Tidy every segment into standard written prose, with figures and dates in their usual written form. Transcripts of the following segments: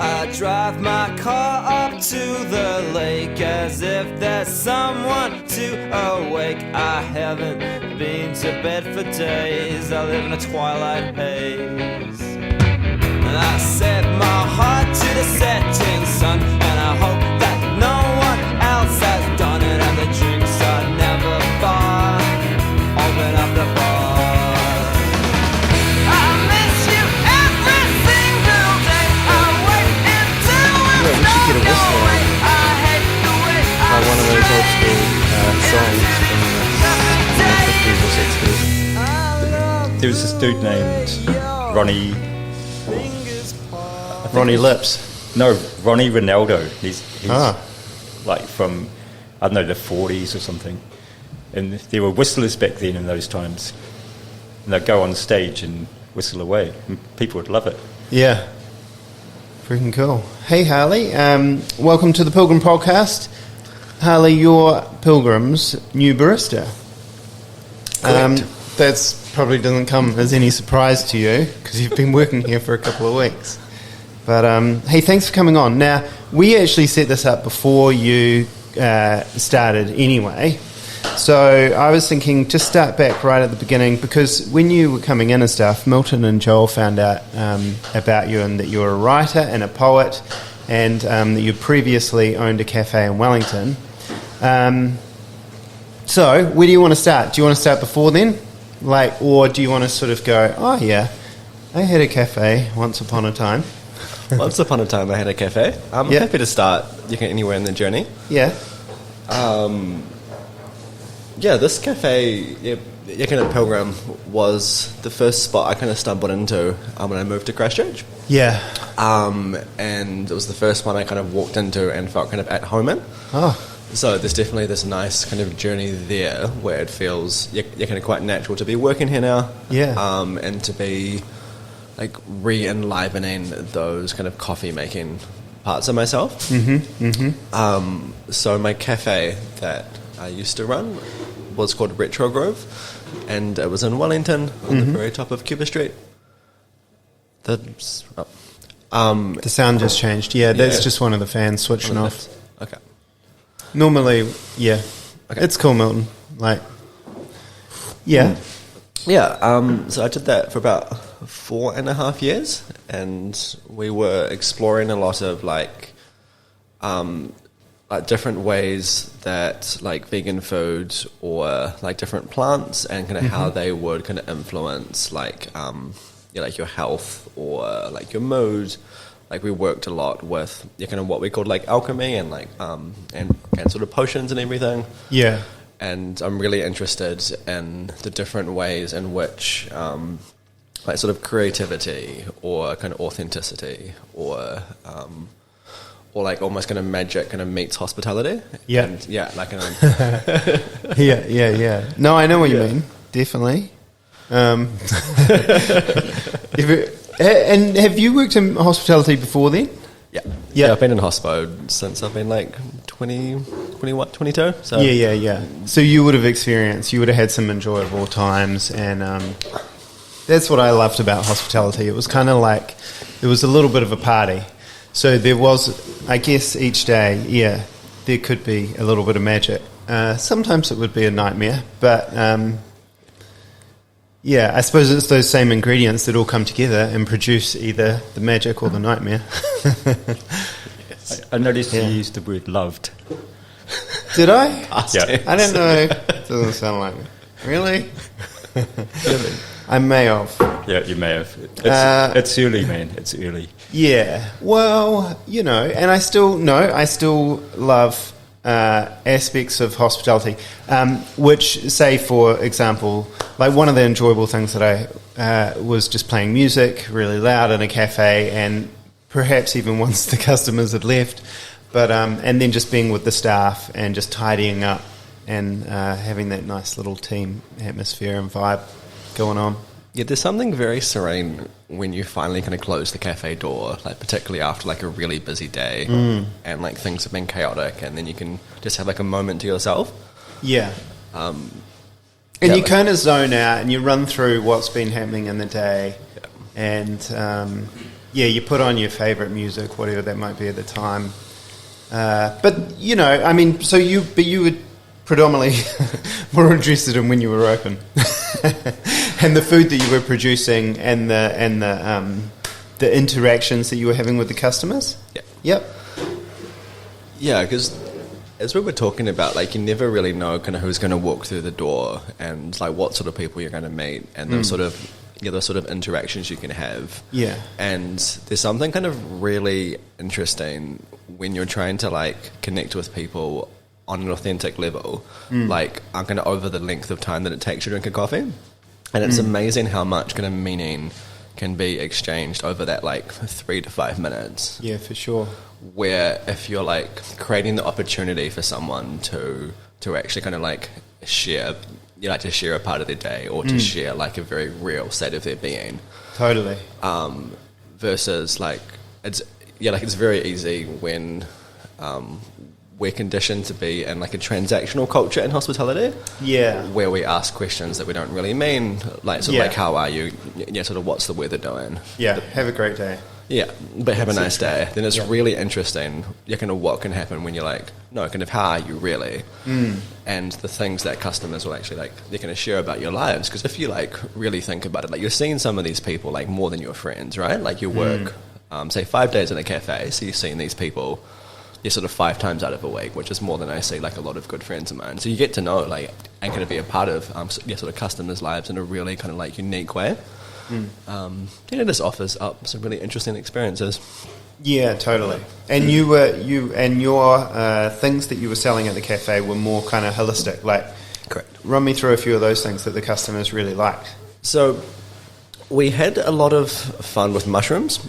I drive my car up to the lake as if there's someone to awake. I haven't been to bed for days, I live in a twilight haze. And I set my heart to the setting sun, and I hope that no one else has done it. And the drinks are never far, open up the bar. I miss you every single day. I wait until it's we should get a not whistle your way. I hate the way I one of those old school songs from the 50s or 60s. There was this dude named Ronnie Lips. No, Ronnie Ronaldo. He's Ah. like from, I don't know, the 40s or something. And there were whistlers back then in those times. And they'd go on stage and whistle away. And people would love it. Yeah. Freaking cool. Hey, Harley. Welcome to the Pilgrim podcast. Harley, you're Pilgrim's new barista. That's probably doesn't come as any surprise to you because you've been working here for a couple of weeks. But, hey, thanks for coming on. Now, we actually set this up before you started anyway. So I was thinking just start back right at the beginning because when you were coming in and stuff, Milton and Joel found out about you and that you were a writer and a poet and that you previously owned a cafe in Wellington. So where do you want to start? Do you want to start before then? Or do you want to sort of go, oh yeah, I had a cafe once upon a time? Once upon a time I had a cafe. I'm happy to start anywhere in the journey. Yeah. This cafe, kind of Pilgrim, was the first spot I kind of stumbled into when I moved to Christchurch. Yeah. And it was the first one I kind of walked into and felt kind of at home in. Oh. So there's definitely this nice kind of journey there where it feels you're kind of quite natural to be working here now. Yeah. And to be like re-enlivening those kind of coffee making parts of myself. So my cafe that I used to run was called Retro Grove, and it was in Wellington on the very top of Cuba Street. The sound just changed. Yeah, that's just one of the fans switching off. Okay. Normally, yeah. Okay. It's cool, Milton. Yeah. So I did that for about 4.5 years, and we were exploring a lot of different ways that vegan food or different plants and kind of how they would kind of influence your health or your mood. We worked a lot with kind of what we called alchemy and and sort of potions and everything. Yeah. And I'm really interested in the different ways in which sort of creativity or kind of authenticity or almost kind of magic kind of meets hospitality. Yeah. And yeah. Yeah. No, I know what you mean. Definitely. And have you worked in hospitality before then? Yeah, I've been in hospo since I've been 22. So Yeah. So you would have had some enjoyable times, and that's what I loved about hospitality. It was kind of it was a little bit of a party. So there was, I guess, each day, there could be a little bit of magic. Sometimes it would be a nightmare, but I suppose it's those same ingredients that all come together and produce either the magic or the nightmare. I noticed you used the word loved. Did I? Yeah. I don't know. It doesn't sound like me. Really? I may have. Yeah, you may have. It's early, man. It's early. Yeah. Well, and I still love aspects of hospitality, which, say, for example, one of the enjoyable things that I was just playing music really loud in a cafe, and perhaps even once the customers had left, but and then just being with the staff and just tidying up and having that nice little team atmosphere and vibe going on. Yeah, there's something very serene when you finally kind of close the cafe door, particularly after a really busy day and things have been chaotic, and then you can just have a moment to yourself. Yeah. And you kind of zone out and you run through what's been happening in the day, and Yeah, you put on your favourite music, whatever that might be at the time. But, you know, I mean, you were predominantly more interested in when you were open. And the food that you were producing and the interactions that you were having with the customers? Yep. Yeah, because as we were talking about, like, you never really know kind of who's going to walk through the door and, like, what sort of people you're going to meet and those sort of interactions you can have. Yeah. And there's something kind of really interesting when you're trying to, like, connect with people on an authentic level, like, kind of over the length of time that it takes you to drink a coffee. And it's amazing how much kind of meaning can be exchanged over that, like, 3 to 5 minutes. Yeah, for sure. Where if you're, like, creating the opportunity for someone to actually kind of, like, share, you like to share a part of their day or to share, like, a very real state of their being. Totally. Versus, like, it's very easy when we're conditioned to be in, like, a transactional culture in hospitality. Yeah. Where we ask questions that we don't really mean, like, sort of like, how are you? Yeah, sort of, what's the weather doing? Yeah, have a great day. Yeah, but have a nice day. Then it's really interesting, kind of what can happen when you're like, no, kind of, how are you really? And the things that customers will actually, like, they're going to share about your lives. Because if you, like, really think about it, like, you're seeing some of these people, like, more than your friends, right? Like, you work, say, 5 days in a cafe, so you're seeing these people, you're sort of 5 times out of a week, which is more than I see, like, a lot of good friends of mine. So you get to know, like, and kind of be a part of sort of customers' lives in a really kind of, like, unique way. This offers up some really interesting experiences. Yeah, totally. And your things that you were selling at the cafe were more kind of holistic. Like, correct. Run me through a few of those things that the customers really liked. So we had a lot of fun with mushrooms.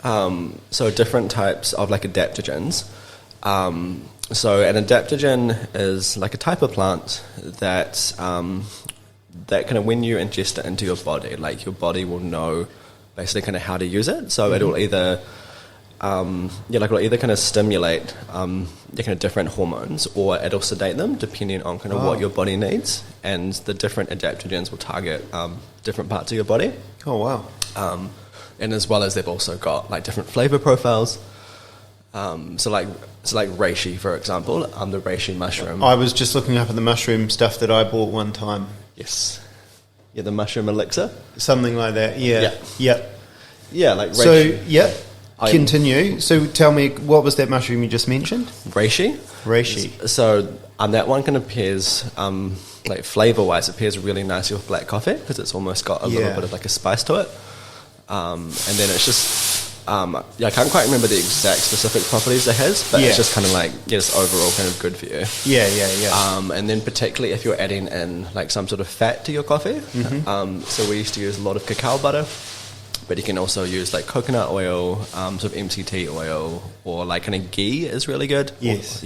So different types of, like, adaptogens. So an adaptogen is like a type of plant that that kind of, when you ingest it into your body, like, your body will know basically kind of how to use it. So it'll either it'll either kind of stimulate kind of different hormones, or it'll sedate them depending on kind of what your body needs. And the different adaptogens will target different parts of your body. Oh, wow. And as well as they've also got, like, different flavor profiles. So like reishi, for example, the reishi mushroom. I was just looking up at the mushroom stuff that I bought one time. Yes. Yeah, the mushroom elixir. Something like that, yeah. Yep. Yeah, like reishi. So, yep, continue. So tell me, what was that mushroom you just mentioned? Reishi. Reishi. So that one kind of pairs, like, flavour-wise, it pairs really nicely with black coffee because it's almost got a little bit of, like, a spice to it. And then it's just... I can't quite remember the exact specific properties it has, but it's just kind of like, just overall kind of good for you. Yeah. And then particularly if you're adding in, like, some sort of fat to your coffee. So we used to use a lot of cacao butter, but you can also use, like, coconut oil, sort of MCT oil, or, like, kind of ghee is really good. Yes.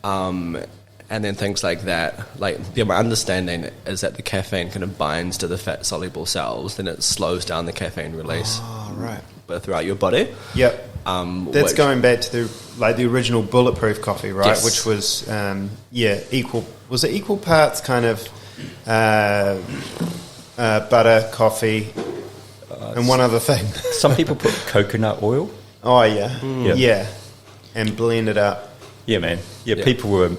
And then things like that. Like, my understanding is that the caffeine kind of binds to the fat-soluble cells, then it slows down the caffeine release. Oh, right. But throughout your body. Yep. That's going back to the original bulletproof coffee, right? Yes. Which was equal. Was it equal parts kind of butter, coffee, and one other thing? Some people put coconut oil. Oh yeah, and blend it up. Yeah, man. Yeah, people were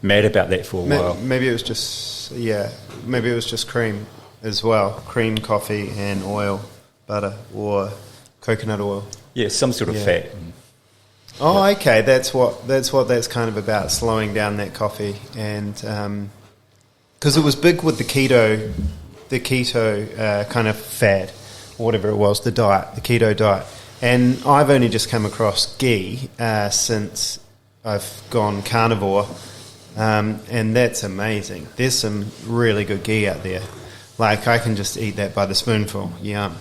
mad about that for a while. Maybe it was just cream as well. Cream, coffee, and oil, butter, or coconut oil. Yeah, some sort of fat. Oh, okay. That's that's kind of about, slowing down that coffee, and because it was big with the keto kind of fad, or whatever it was, the keto diet, and I've only just come across ghee since I've gone carnivore, and that's amazing. There's some really good ghee out there. Like, I can just eat that by the spoonful. Yeah.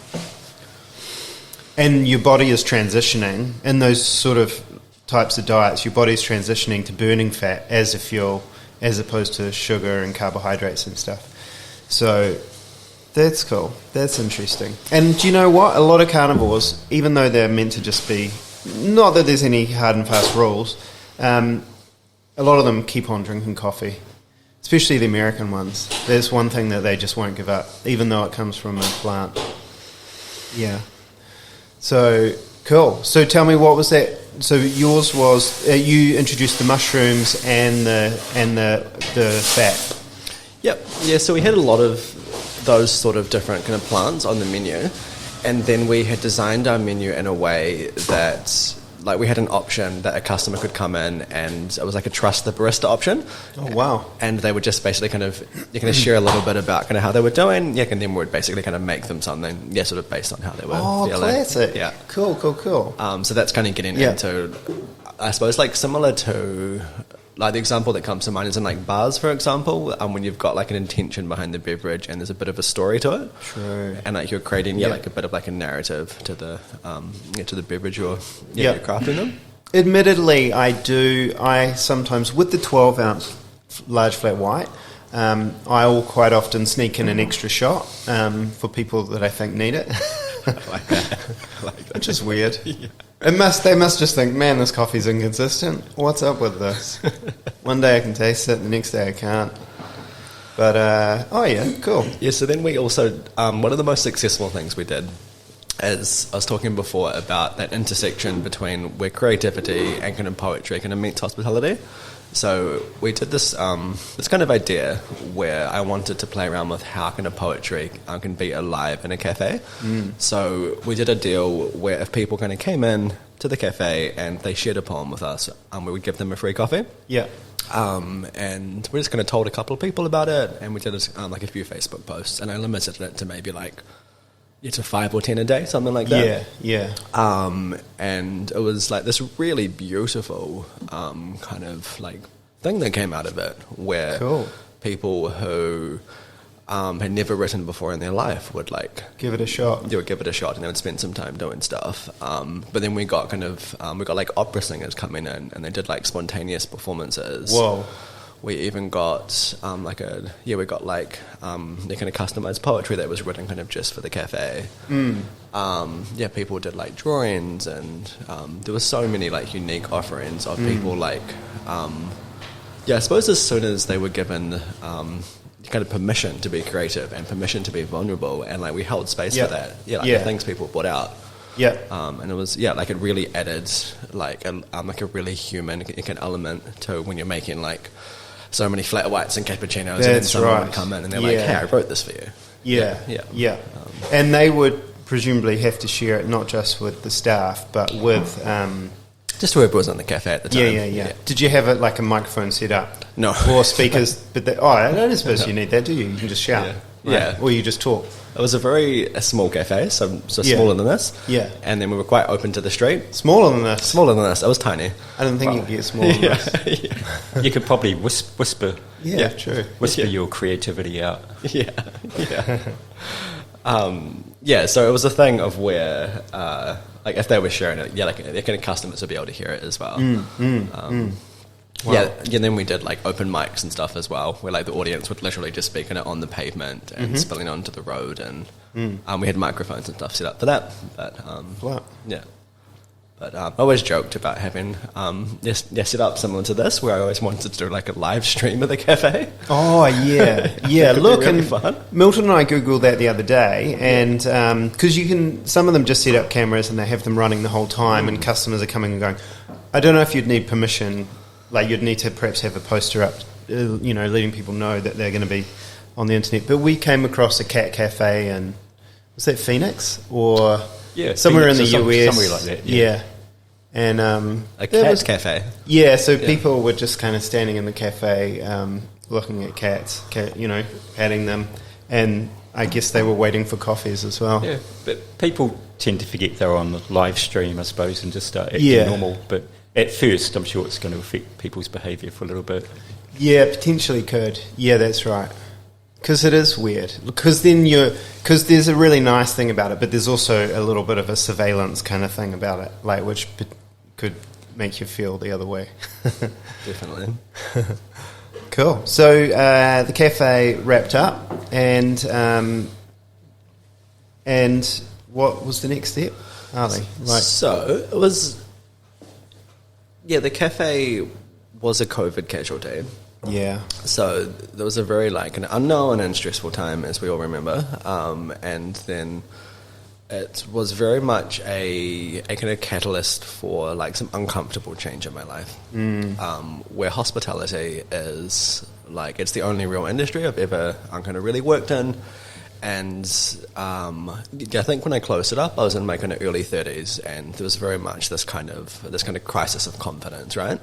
And your body is transitioning in those sort of types of diets. Your body's transitioning to burning fat as a fuel, as opposed to sugar and carbohydrates and stuff. So that's cool. That's interesting. And do you know what? A lot of carnivores, even though they're meant to just be, not that there's any hard and fast rules, a lot of them keep on drinking coffee, especially the American ones. There's one thing that they just won't give up, even though it comes from a plant. Yeah. So cool. So tell me, what was that? So yours was you introduced the mushrooms and the fat. Yep. Yeah, so we had a lot of those sort of different kind of plants on the menu, and then we had designed our menu in a way that, like, we had an option that a customer could come in, and it was like a trust the barista option. Oh, wow. And they would just basically you kind of share a little bit about kind of how they were doing, and then we'd basically kind of make them something, sort of based on how they were feeling. Classic. Yeah. Cool. So that's kind of getting into, I suppose, like similar to, like the example that comes to mind is in like bars, for example, when you've got like an intention behind the beverage and there's a bit of a story to it. True. And like you're creating like a bit of like a narrative to the beverage you're crafting them. Admittedly, I sometimes, with the 12-ounce large flat white, I will quite often sneak in an extra shot for people that I think need it. I like that. Which is weird. Yeah. They must just think, man, this coffee's inconsistent. What's up with this? One day I can taste it, the next day I can't. But, cool. Yeah, so then we also, one of the most successful things we did is, I was talking before about that intersection between where creativity and kind of poetry kind of meets hospitality. So we did this kind of idea where I wanted to play around with how kind of poetry can be alive in a cafe. So we did a deal where if people kind of came in to the cafe and they shared a poem with us, we would give them a free coffee. Yeah. And we just kind of told a couple of people about it, and we did like a few Facebook posts, and I limited it to maybe like to 5 or 10 a day, something like that. Yeah. And it was like this really beautiful kind of like thing that came out of it, where people who had never written before in their life would like give it a shot. They would give it a shot, and they would spend some time doing stuff. But then we got like opera singers coming in, and they did like spontaneous performances. Whoa. We even got they kind of customized poetry that was written kind of just for the cafe. People did like drawings, and there were so many like unique offerings of people like, I suppose as soon as they were given kind of permission to be creative and permission to be vulnerable, and like we held space for that. The things people put out. Yeah. And it was like it really added like a really human element to when you're making like so many flat whites and cappuccinos, and then someone would come in and they're like, "Hey, I wrote this for you." Yeah. And they would presumably have to share it not just with the staff, but with just whoever was in the cafe at the time. Yeah. Did you have it like a microphone set up? No. Or speakers? But I don't suppose you need that, do you? You can just shout. Yeah. Or you just talk. It was a small cafe, so smaller than this. Yeah. And then we were quite open to the street. Smaller than this? Smaller than this. It was tiny. I didn't think you could get smaller than this. You could probably whisper. Yeah, true. Whisper your creativity out. Yeah. So it was a thing of where, like, if they were sharing it, like, their kind of customers would be able to hear it as well. Wow. Yeah, then we did like open mics and stuff as well, where like the audience would literally just speak in it on the pavement and spilling onto the road, and we had microphones and stuff set up for that. But yeah. But I always joked about having set up similar to this, where I always wanted to do like a live stream of the cafe. Oh yeah. Look, really and fun. Milton and I googled that the other day, and because you can, some of them just set up cameras and they have them running the whole time, and customers are coming and going. I don't know if you'd need permission. Like, you'd need to perhaps have a poster up, letting people know that they're going to be on the internet. But we came across a cat cafe, and was that Phoenix or somewhere Phoenix, in the US? Somewhere like that. Yeah. And a cat cafe. Yeah, so people were just kind of standing in the cafe, looking at cats, patting them, and I guess they were waiting for coffees as well. Yeah, but people tend to forget they're on the live stream, I suppose, and just start acting normal. But at first, I'm sure it's going to affect people's behaviour for a little bit. Yeah, potentially could. Yeah, that's right. Because it is weird. Because there's a really nice thing about it, but there's also a little bit of a surveillance kind of thing about it, like which could make you feel the other way. Definitely. Cool. So the cafe wrapped up, and what was the next step, Harley? So it was. Yeah, the cafe was a COVID casualty. Yeah. So there was a very an unknown and stressful time, as we all remember. And then It was very much a kind of catalyst for like some uncomfortable change in my life. Where hospitality is like, it's the only real industry I've ever kind of really worked in. And I think when I closed it up, I was in my kind of early 30s, and there was very much this kind of crisis of confidence, right?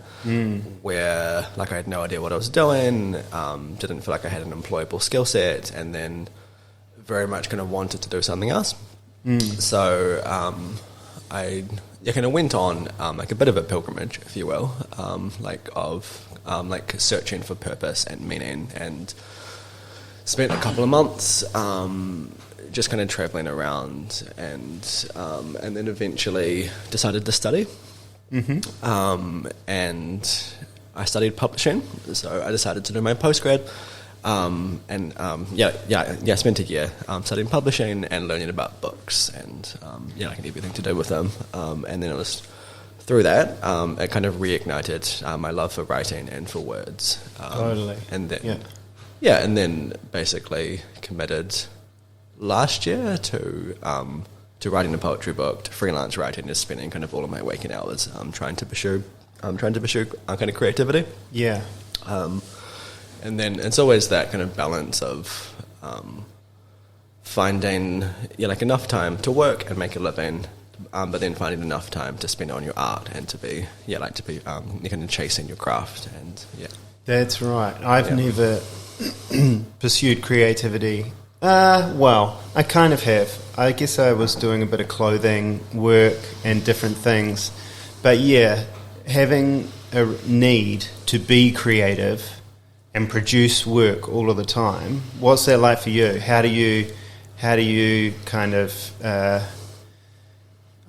Where like I had no idea what I was doing, didn't feel like I had an employable skill set, and then very much kind of wanted to do something else. So I kind of went on like a bit of a pilgrimage, if you will, like searching for purpose and meaning, and spent a couple of months just kind of traveling around, and then eventually decided to study. And I studied publishing, so I decided to do my postgrad. I spent a year studying publishing and learning about books and like everything to do with them. And then it was through that it kind of reignited my love for writing and for words. Totally. And then and then basically committed last year to writing a poetry book, to freelance writing, just spending kind of all of my waking hours trying to pursue kind of creativity. Yeah. And then it's always that kind of balance of finding like enough time to work and make a living, but then finding enough time to spend on your art and to be kind of chasing your craft. And That's right. I've never pursued creativity. Well, I kind of have. I guess I was doing a bit of clothing work and different things. But yeah, having a need to be creative and produce work all of the time. What's that like for you? How do you kind of I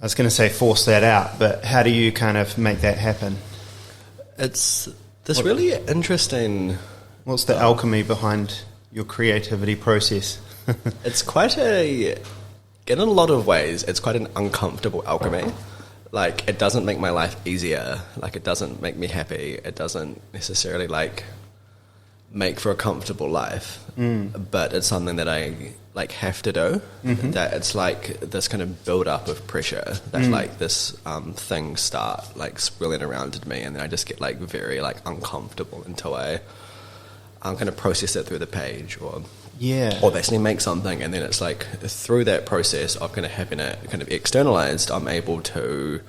was going to say force that out, but how do you kind of make that happen? It's this really interesting. What's the alchemy behind your creativity process? It's quite in a lot of ways, it's quite an uncomfortable alchemy. Like, it doesn't make my life easier. Like, it doesn't make me happy. It doesn't necessarily like make for a comfortable life, but it's something that I like have to do. That it's like this kind of build up of pressure that like this things start like swirling around at me, and then I just get like very like uncomfortable until I kind of process it through the page, or basically make something, and then it's like through that process of kind of having it kind of externalized, I'm able to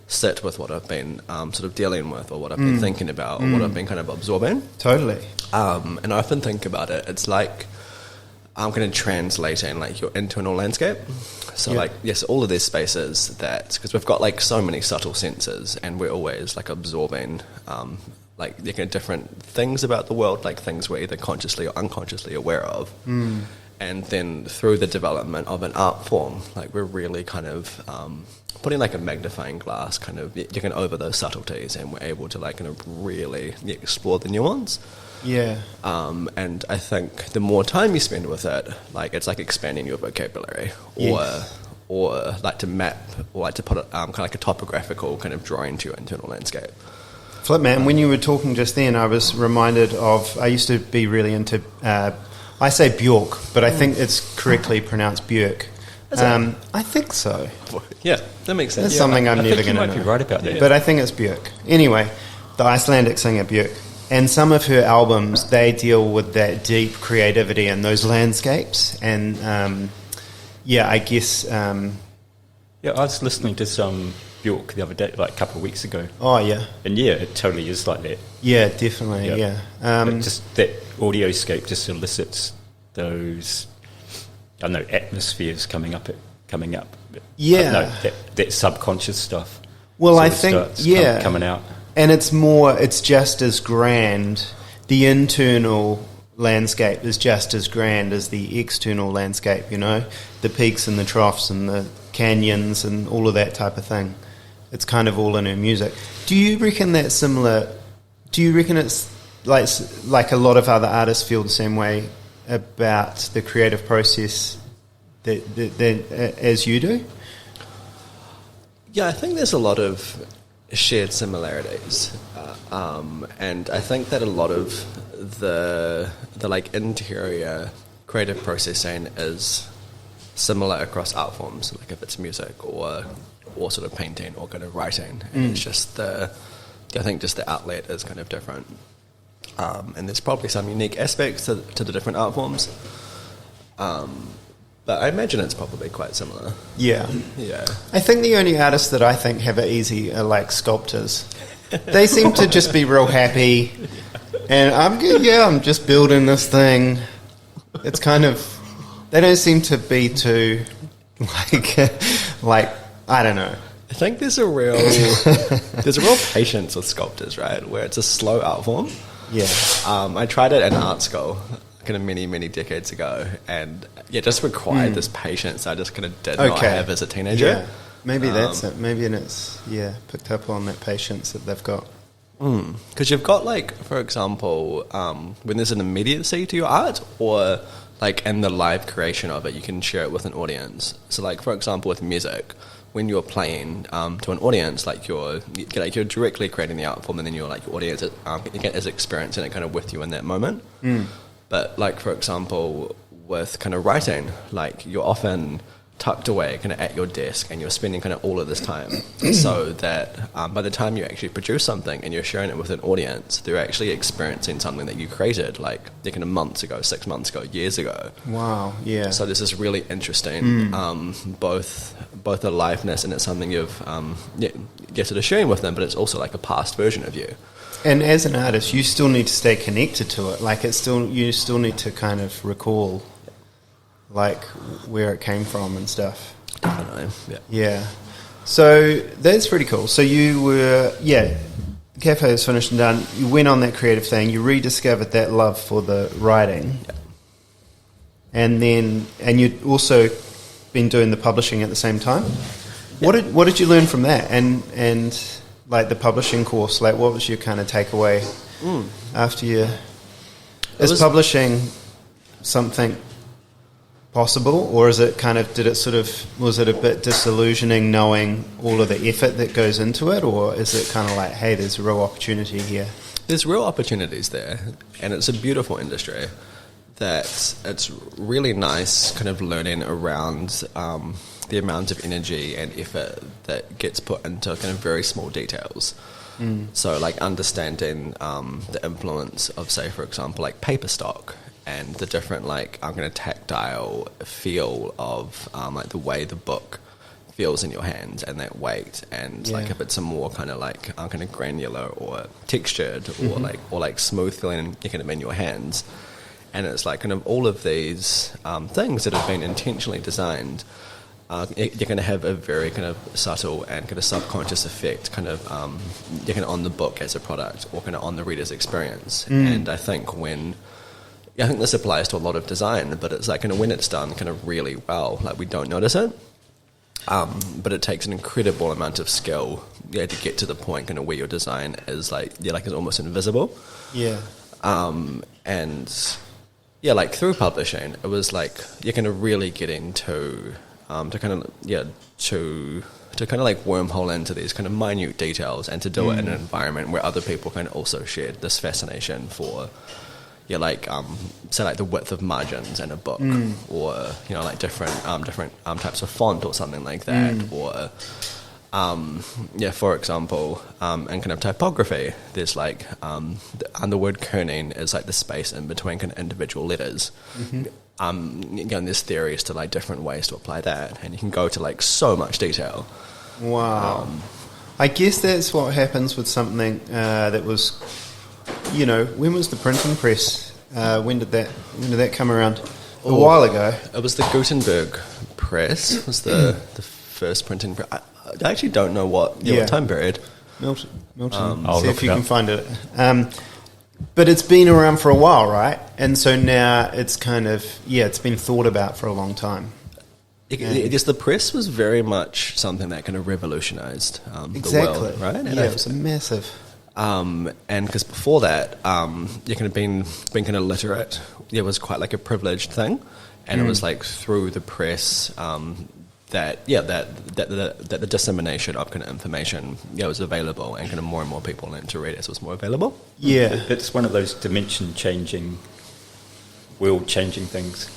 sit with what I've been sort of dealing with, or what I've been thinking about, or what I've been kind of absorbing. Totally. And I often think about it, it's like I'm kind of translating like your internal landscape. So like, yes, all of these spaces that, because we've got like so many subtle senses, and we're always like absorbing like you know, different things about the world, like things we're either consciously or unconsciously aware of. And then through the development of an art form, like we're really kind of putting like a magnifying glass kind of looking over those subtleties, and we're able to like kind of really explore the nuance. And I think the more time you spend with it, like it's like expanding your vocabulary, or like to map, or like to put kind of like a topographical kind of drawing to your internal landscape. Flip, man, when you were talking just then, I was reminded of, I used to be really into, I say Bjork, but I think it's correctly pronounced Björk. I think so. Yeah, that makes sense. That's something I'm never going to know. You might be right about that. But I think it's Björk. Anyway, the Icelandic singer Björk. And some of her albums, they deal with that deep creativity and those landscapes. And, I guess... I was listening to some Bjork the other day, like a couple of weeks ago. Oh, yeah. And it totally is like that. Yeah, definitely, Just that audioscape just elicits those, I don't know, atmospheres coming up. Yeah. That subconscious stuff. Well, I think, coming out. And it's just as grand. The internal landscape is just as grand as the external landscape, you know? The peaks and the troughs and the canyons and all of that type of thing. It's kind of all in her music. Do you reckon that's similar? Do you reckon it's like a lot of other artists feel the same way about the creative process that as you do? Yeah, I think there's a lot of shared similarities, and I think that a lot of the like interior creative processing is similar across art forms, like if it's music or sort of painting or kind of writing. And it's just I think just the outlet is kind of different. And there's probably some unique aspects to the different art forms. But I imagine it's probably quite similar. Yeah. Yeah. I think the only artists that I think have it easy are like sculptors. They seem to just be real happy. And I'm good, I'm just building this thing. It's kind of, they don't seem to be too, like I don't know. I think there's a real patience with sculptors, right? Where it's a slow art form. Yeah. I tried it in art school kind of many decades ago, and it just required this patience I just kind of did not have as a teenager. Yeah. Maybe that's it. Maybe it's picked up on that patience that they've got. Because you've got, like, for example, when there's an immediacy to your art, or like in the live creation of it, you can share it with an audience. So, like, for example, with music, when you're playing to an audience, like you're directly creating the art form, and then your audience is experiencing it kind of with you in that moment. But, like, for example, with kind of writing, like, you're often tucked away kind of at your desk, and you're spending kind of all of this time so that by the time you actually produce something and you're sharing it with an audience, they're actually experiencing something that you created like kind of months ago, 6 months ago, years ago. Wow, yeah. So this is really interesting, both the liveness, and it's something you've sort of sharing with them, but it's also like a past version of you. And as an artist, you still need to stay connected to it. Like you still need to kind of recall, like, where it came from and stuff. Definitely, yeah. So that's pretty cool. So you were, cafe was finished and done. You went on that creative thing. You rediscovered that love for the writing, and you'd also been doing the publishing at the same time. What did you learn from that? And like the publishing course, like what was your kind of takeaway after you? Is publishing something possible, or is it kind of, was it a bit disillusioning knowing all of the effort that goes into it, or is it kind of like, hey, there's a real opportunity here? There's real opportunities there, and it's a beautiful industry that it's really nice kind of learning around the amount of energy and effort that gets put into kind of very small details. So like understanding the influence of, say, for example, like paper stock, and the different, like, I'm going to tactile feel of like the way the book feels in your hands, and that weight, and like if it's a more kind of like kind of granular or textured or like smooth feeling kind of in your hands. And it's like kind of all of these things that have been intentionally designed. You're going to have a very kind of subtle and kind of subconscious effect kind of you're kind of on the book as a product, or kind of on the reader's experience. And I think this applies to a lot of design, but it's like kind of when it's done kind of really well, like we don't notice it. But it takes an incredible amount of skill to get to the point kind of where your design is like is almost invisible. Yeah. And like through publishing, it was like you're kind of really getting to kind of like wormhole into these kind of minute details, and to do it in an environment where other people kind of also shared this fascination for say like the width of margins in a book, or like different types of font or something like that, or for example, in kind of typography, there's like the word kerning is like the space in between kind of individual letters. There's theories to like different ways to apply that, and you can go to like so much detail. Wow. I guess that's what happens with something that was, when was the printing press? When did that come around? A while ago. It was the Gutenberg press. Was the first printing press. I actually don't know what time period. Milton. See if you can find it. But it's been around for a while, right? And so now it's kind of, it's been thought about for a long time. I guess the press was very much something that kind of revolutionized the world, right? And it was a massive. And because before that, you kind of being kind of literate, it was quite like a privileged thing, and it was like through the press that the dissemination of kind of information was available, and kind of more and more people learned to read as it was more available. It's one of those dimension changing, world changing things.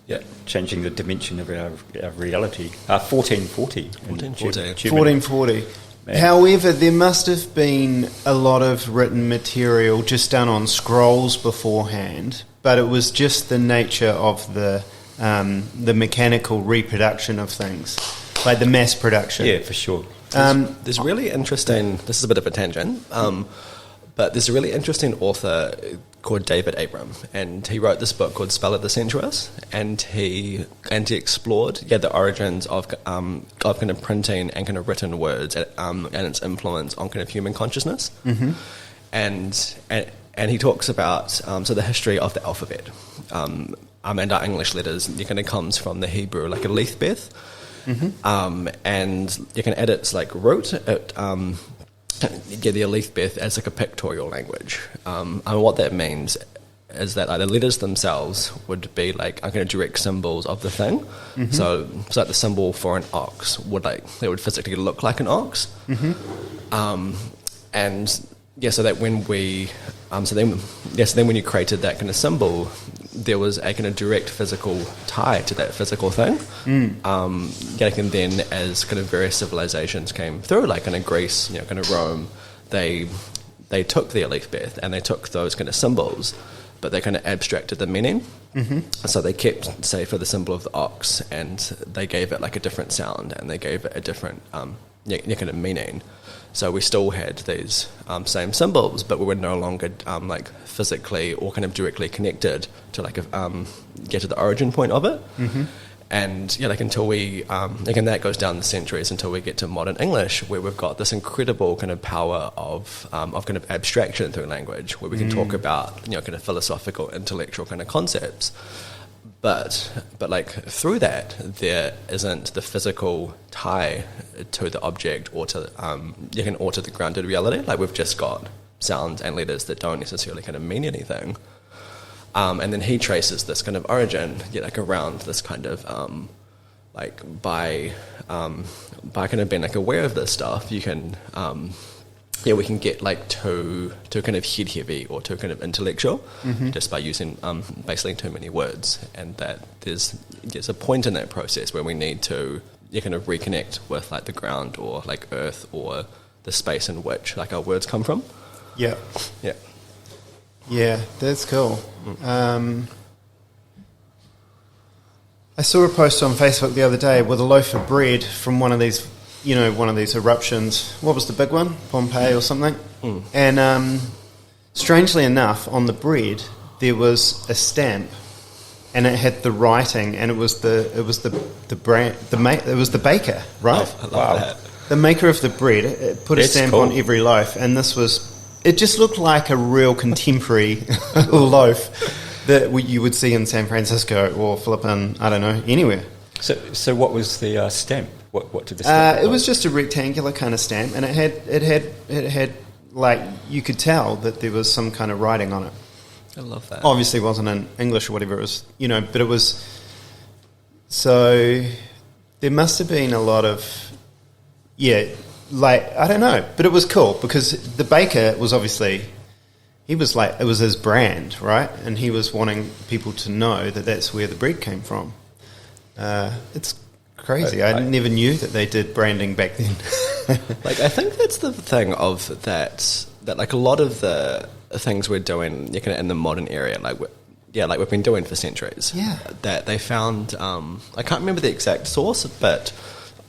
Yeah. changing the dimension of our reality. 1440. 1440. Man. However, there must have been a lot of written material just done on scrolls beforehand, but it was just the nature of the mechanical reproduction of things, like the mass production. Yeah, for sure. There's really interesting. This is a bit of a tangent, but there's a really interesting author called David Abram, and he wrote this book called Spell of the Sensuous, and he explored the origins of kind of printing and kind of written words and its influence on kind of human consciousness, and he talks about so the history of the alphabet, and our English letters. It kind of comes from the Hebrew like a Alphabet. And you can add its like root at the alphabet as like a pictorial language. And what that means is that like, the letters themselves would be like kind of direct symbols of the thing. So like the symbol for an ox would would physically look like an ox. And yeah, so that when we so then when you created that kind of symbol, there was a kind of direct physical tie to that physical thing. And then as kind of various civilizations came through, like kind of Greece, kind of Rome, they took the alphabet and they took those kind of symbols, but they kind of abstracted the meaning. So they kept, say, for the symbol of the ox, and they gave it like a different sound, and they gave it a different kind of meaning. So we still had these same symbols, but we were no longer like physically or kind of directly connected to get to the origin point of it. And until we and that goes down the centuries until we get to modern English, where we've got this incredible kind of power of kind of abstraction through language, where we can talk about kind of philosophical, intellectual kind of concepts. But like through that, there isn't the physical tie to the object or to or to the grounded reality. Like we've just got sounds and letters that don't necessarily kind of mean anything. And then he traces this kind of origin, around this kind of by kind of being like aware of this stuff, you can we can get like too kind of head heavy or too kind of intellectual just by using basically too many words, and that there's a point in that process where we need to kind of reconnect with like the ground or like earth or the space in which like our words come from. Yeah. Yeah, that's cool. I saw a post on Facebook the other day with a loaf of bread from one of these eruptions. What was the big one? Pompeii or something? And strangely enough, on the bread there was a stamp, and it had the writing, and it was the baker, right? I love that. The maker of the bread it put a stamp on every loaf, and this was. It just looked like a real contemporary loaf that you would see in San Francisco or flipping, I don't know, anywhere. So what was the stamp? What did the stamp? It was just a rectangular kind of stamp, and it had like you could tell that there was some kind of writing on it. I love that. Obviously, it wasn't in English or whatever it was, but it was. So there must have been a lot of, I don't know, but it was cool because the baker was obviously, he was like, it was his brand, right? And he was wanting people to know that that's where the bread came from. It's crazy. I never knew that they did branding back then. I think that's the thing of that like a lot of the things we're doing in the modern area, like we've been doing for centuries. Yeah. That they found, I can't remember the exact source, but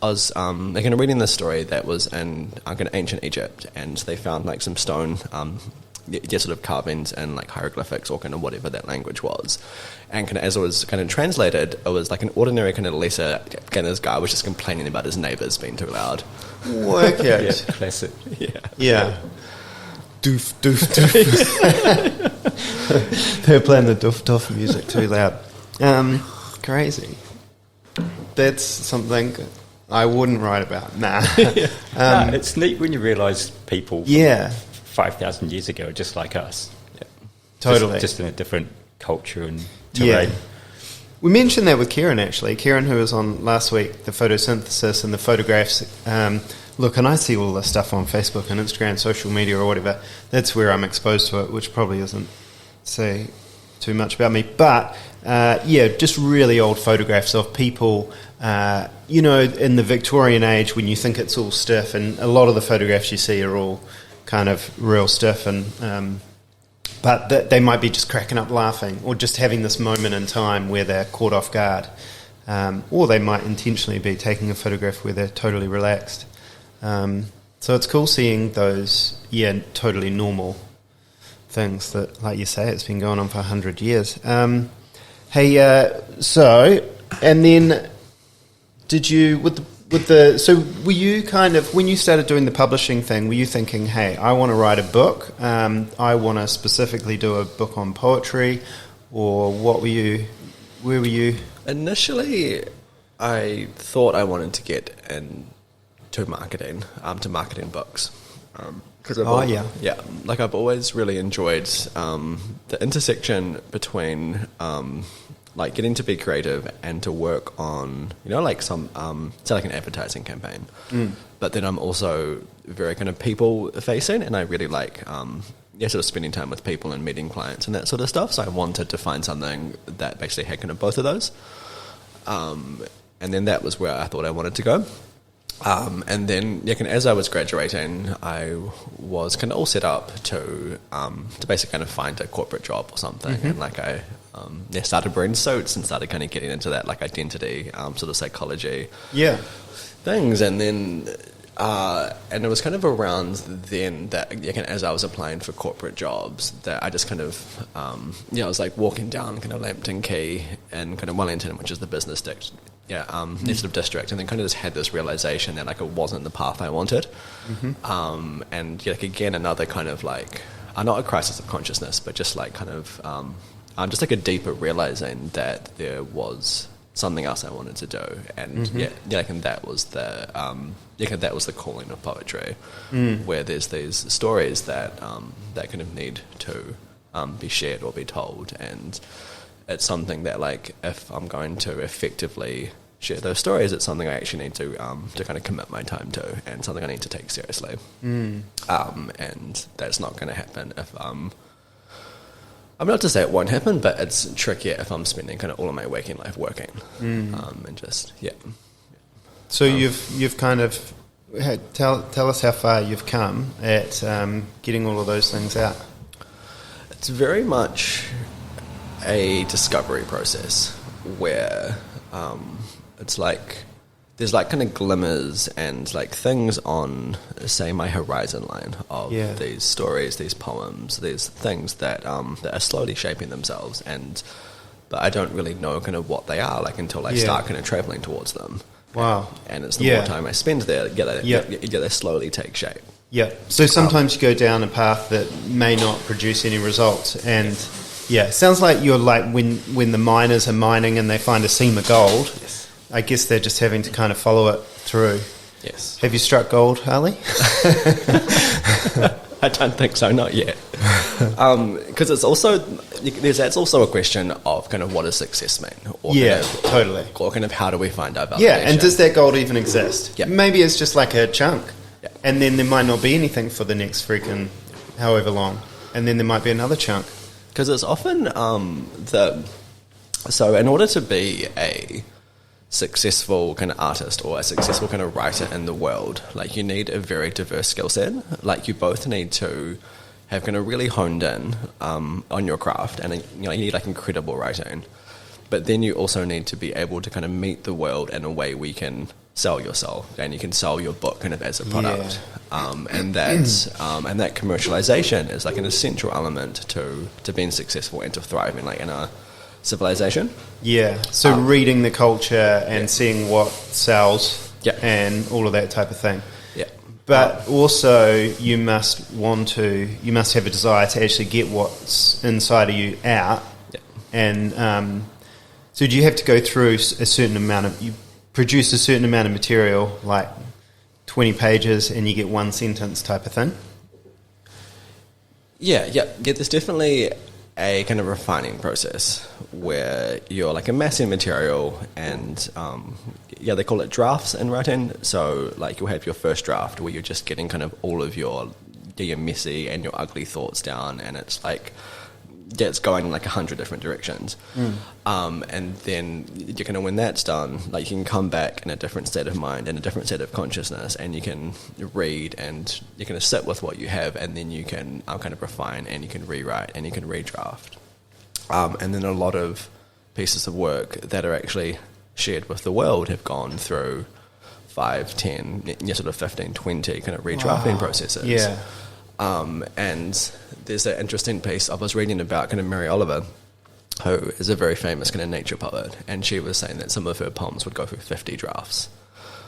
I was reading this story that was in ancient Egypt, and they found like some stone sort of carvings and like hieroglyphics or kind of whatever that language was, and kind of as it was kind of translated, it was like an ordinary kind of letter, and this guy was just complaining about his neighbours being too loud. Work out. Yeah, classic. Yeah. Doof, doof, doof. They're playing the doof, doof music too loud. Crazy. That's something I wouldn't write about. Nah. It's neat when you realise people 5,000 years ago are just like us. Yeah. Totally. Just in a different culture and terrain. Yeah. We mentioned that with Kieran, actually. Kieran, who was on last week, the photosynthesis and the photographs. Look, and I see all this stuff on Facebook and Instagram, social media or whatever. That's where I'm exposed to it, which probably isn't, say, too much about me. But just really old photographs of people. In the Victorian age, when you think it's all stiff, and a lot of the photographs you see are all kind of real stiff, and but they might be just cracking up laughing, or just having this moment in time where they're caught off guard, or they might intentionally be taking a photograph where they're totally relaxed. So it's cool seeing those, totally normal things that, like you say, it's been going on for 100 years. And then did you, so were you kind of, when you started doing the publishing thing, were you thinking, hey, I want to write a book, I want to specifically do a book on poetry, or where were you? Initially, I thought I wanted to get into marketing, to marketing books. I've always really enjoyed the intersection between getting to be creative and to work on say like an advertising campaign. But then I'm also very kind of people facing, and I really like sort of spending time with people and meeting clients and that sort of stuff. So I wanted to find something that basically had kind of both of those, and then that was where I thought I wanted to go. And then, as I was graduating, I was kind of all set up to basically kind of find a corporate job or something. And I started wearing suits and started kind of getting into that identity, sort of psychology things. And then, and it was kind of around then that, as I was applying for corporate jobs, that I just kind of, I was walking down kind of Lambton Quay and kind of Wellington, which is the business district. Sort of district, and then kind of just had this realization that it wasn't the path I wanted, and again another kind of not a crisis of consciousness, but just just a deeper realizing that there was something else I wanted to do, and and that was the calling of poetry, where there's these stories that that kind of need to be shared or be told, and it's something that if I'm going to effectively share those stories, it's something I actually need to kind of commit my time to, and something I need to take seriously. And that's not going to happen if I'm not to say it won't happen, but it's trickier if I'm spending kind of all of my waking life working, and just So you've kind of tell us how far you've come at getting all of those things out. It's very much a discovery process where it's there's kind of glimmers and things on, say, my horizon line of these stories, these poems, these things that are slowly shaping themselves, but I don't really know kind of what they are until I start kind of traveling towards them. Wow. And it's the more time I spend there, they slowly take shape. Yeah. So sometimes you go down a path that may not produce any results, and it sounds like you're when the miners are mining and they find a seam of gold. Yes. I guess they're just having to kind of follow it through. Yes. Have you struck gold, Harley? I don't think so, not yet. Because it's also a question of kind of what does success mean? Or totally. Or kind of how do we find our validation? Yeah, and does that gold even exist? Yeah. Maybe it's just like a chunk. Yeah. And then there might not be anything for the next freaking however long. And then there might be another chunk. Because it's often so in order to be a successful kind of artist or a successful kind of writer in the world, you need a very diverse skill set. You both need to have kind of really honed in on your craft, and you need incredible writing, but then you also need to be able to kind of meet the world in a way we can sell yourself, and you can sell your book kind of as a product. And that commercialization is an essential element to being successful and to thriving in a civilization. So reading the culture and seeing what sells, and all of that type of thing. But also you must have a desire to actually get what's inside of you out. And so do you have to go through you produce a certain amount of material, 20 pages, and you get one sentence type of thing? There's definitely a kind of refining process where you're amassing material, and they call it drafts in writing. So you'll have your first draft where you're just getting kind of all of your messy and your ugly thoughts down, and it's it's going in like 100 different directions. And then you can, when that's done, like you can come back in a different state of mind, in a different state of consciousness, and you can read and you can sit with what you have, and then you can kind of refine, and you can rewrite, and you can redraft. And then a lot of pieces of work that are actually shared with the world have gone through 5, 10, sort of 15, 20 kind of redrafting processes. Yeah. And there's that interesting piece I was reading about kind of Mary Oliver, who is a very famous kind of nature poet, and she was saying that some of her poems would go through 50 drafts.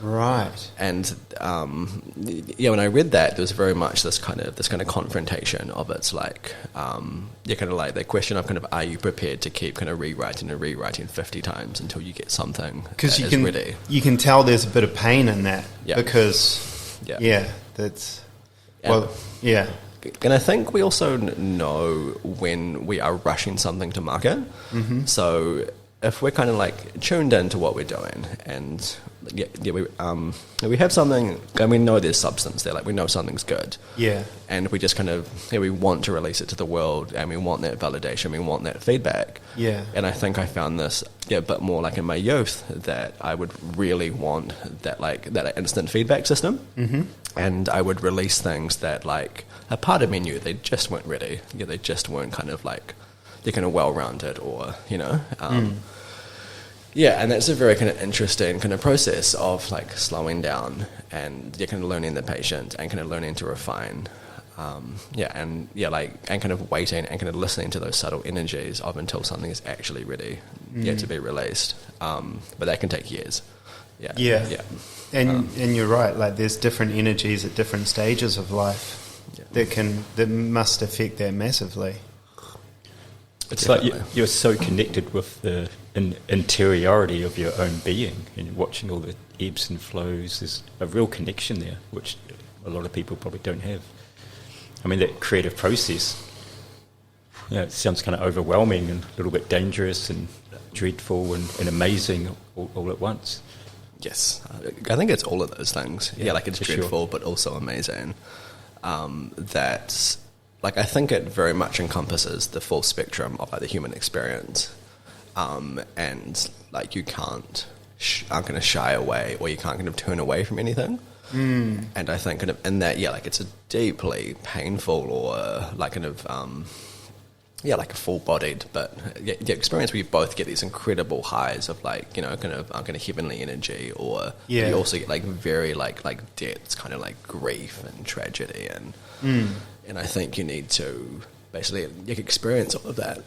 Right. And when I read that, there was very much this kind of confrontation of it's like kind of like the question of kind of, are you prepared to keep kind of rewriting and rewriting 50 times until you get something that is ready? You can tell there's a bit of pain in that that's yeah. And I think we also know when we are rushing something to market. Mm-hmm. So if we're kind of like tuned into what we're doing, and we have something, and we know there's substance there, like we know something's good. Yeah. And we just kind of, we want to release it to the world, and we want that validation, we want that feedback. Yeah. And I think I found this a bit more like in my youth, that I would really want that instant feedback system. Mm-hmm. And I would release things that like a part of me knew they just weren't ready. Yeah, they just weren't kind of like, they're kind of well-rounded, or, yeah, and that's a very kind of interesting kind of process of like slowing down, and you're kind of learning the patient, and kind of learning to refine, and kind of waiting and kind of listening to those subtle energies of until something is actually ready to be released. But that can take years. Yeah. And you're right. Like there's different energies at different stages of life that must affect that massively. It's Definitely. like you're so connected with the interiority of your own being, and watching all the ebbs and flows. There's a real connection there, which a lot of people probably don't have. I mean, that creative process, it sounds kind of overwhelming and a little bit dangerous and dreadful and amazing all at once. Yes, I think it's all of those things. Yeah, like it's dreadful, sure. but also amazing. That's like, I think it very much encompasses the full spectrum of like the human experience, and like you can't aren't going to shy away, or you can't kind of turn away from anything. And I think kind of in that, like it's a deeply painful, or like kind of like a full-bodied, but the experience where you both get these incredible highs of like, kind of heavenly energy, or you also get like very like depths, kind of like grief and tragedy, and I think you need to basically experience all of that.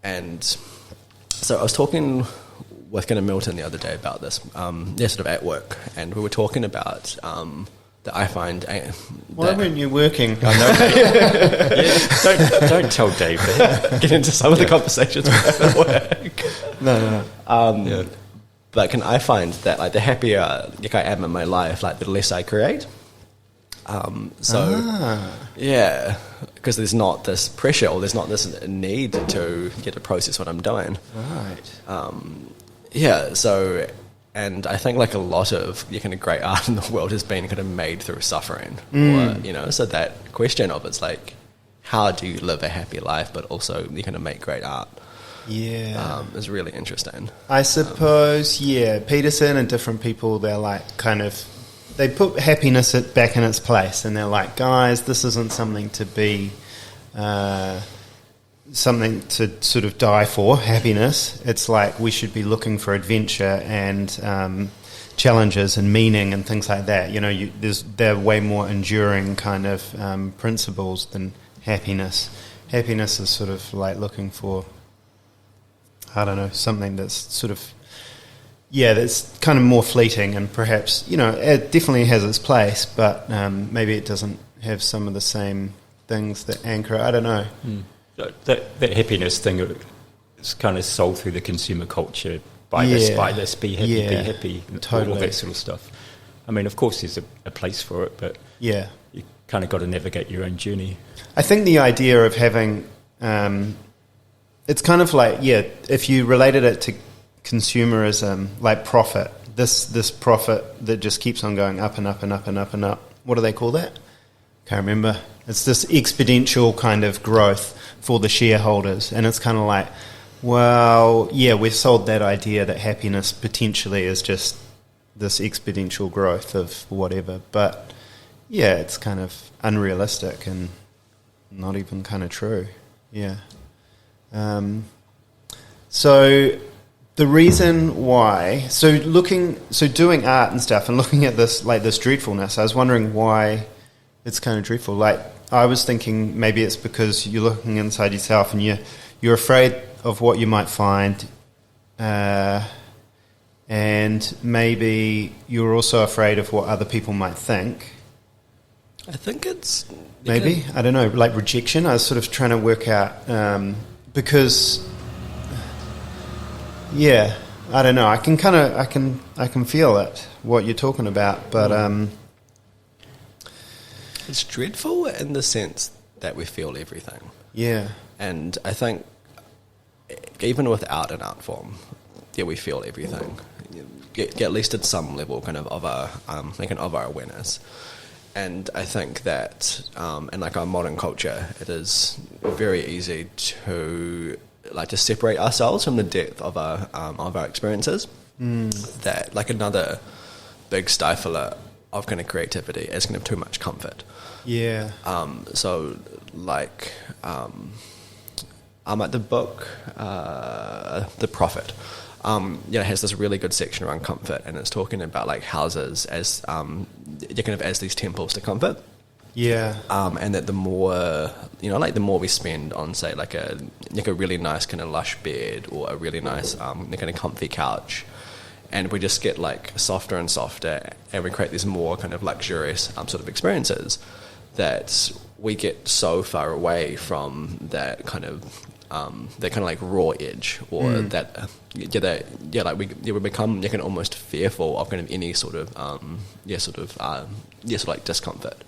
And so I was talking with kind of Milton the other day about this, sort of at work, and we were talking about that I find. Why weren't you working? I know. Don't tell Dave that. Get into some of the conversations we have at work. No. But I find that like the happier like I am in my life, like the less I create. Because there's not this pressure, or there's not this need to get to process what I'm doing. Right. So, and I think like a lot of kind of great art in the world has been kind of made through suffering, or so that question of it's like, how do you live a happy life, but also you kind of make great art? Is really interesting. I suppose, Peterson and different people, they're like kind of, they put happiness back in its place, and they're like, guys, this isn't something to be, something to sort of die for, happiness. It's like we should be looking for adventure and challenges and meaning and things like that. They're way more enduring kind of principles than happiness. Happiness is sort of like looking for, I don't know, something that's sort of, that's kind of more fleeting, and perhaps, it definitely has its place, but maybe it doesn't have some of the same things that anchor. I don't know. That happiness thing is kind of sold through the consumer culture. Buy this, be happy, totally. All that sort of stuff. I mean, of course, there's a place for it, but you kind of got to navigate your own journey. I think the idea of having, it's kind of like, if you related it to consumerism, like profit, this profit that just keeps on going up and up and up and up and up. What do they call that? Can't remember. It's this exponential kind of growth. for the shareholders. And it's kind of like, well, yeah, we've sold that idea that happiness potentially is just this exponential growth of whatever. But yeah, it's kind of unrealistic and not even kind of true. Yeah. So the reason why, doing art and stuff and looking at this, like this dreadfulness, I was wondering why it's kind of dreadful. Like, I was thinking maybe it's because you're looking inside yourself and you're afraid of what you might find, and maybe you're also afraid of what other people might think. I think it's... Maybe, I don't know, like rejection. I was sort of trying to work out, because, yeah, I don't know. I can feel it, what you're talking about, but... It's dreadful in the sense that we feel everything. Yeah. And I think even without an art form, yeah, we feel everything. Get at least at some level kind of our of our awareness. And I think that in like our modern culture, it is very easy to like to separate ourselves from the depth of our experiences. That like another big stifler of kind of creativity is kind of too much comfort. Yeah. So like at the book The Prophet, has this really good section around comfort, and it's talking about like houses as kind of as these temples to comfort. Yeah. And that the more the more we spend on say like a really nice kind of lush bed or a really nice kind of comfy couch, and we just get like softer and softer, and we create these more kind of luxurious sort of experiences, that we get so far away from that kind of like raw edge, or we become almost fearful of kind of any sort of like discomfort.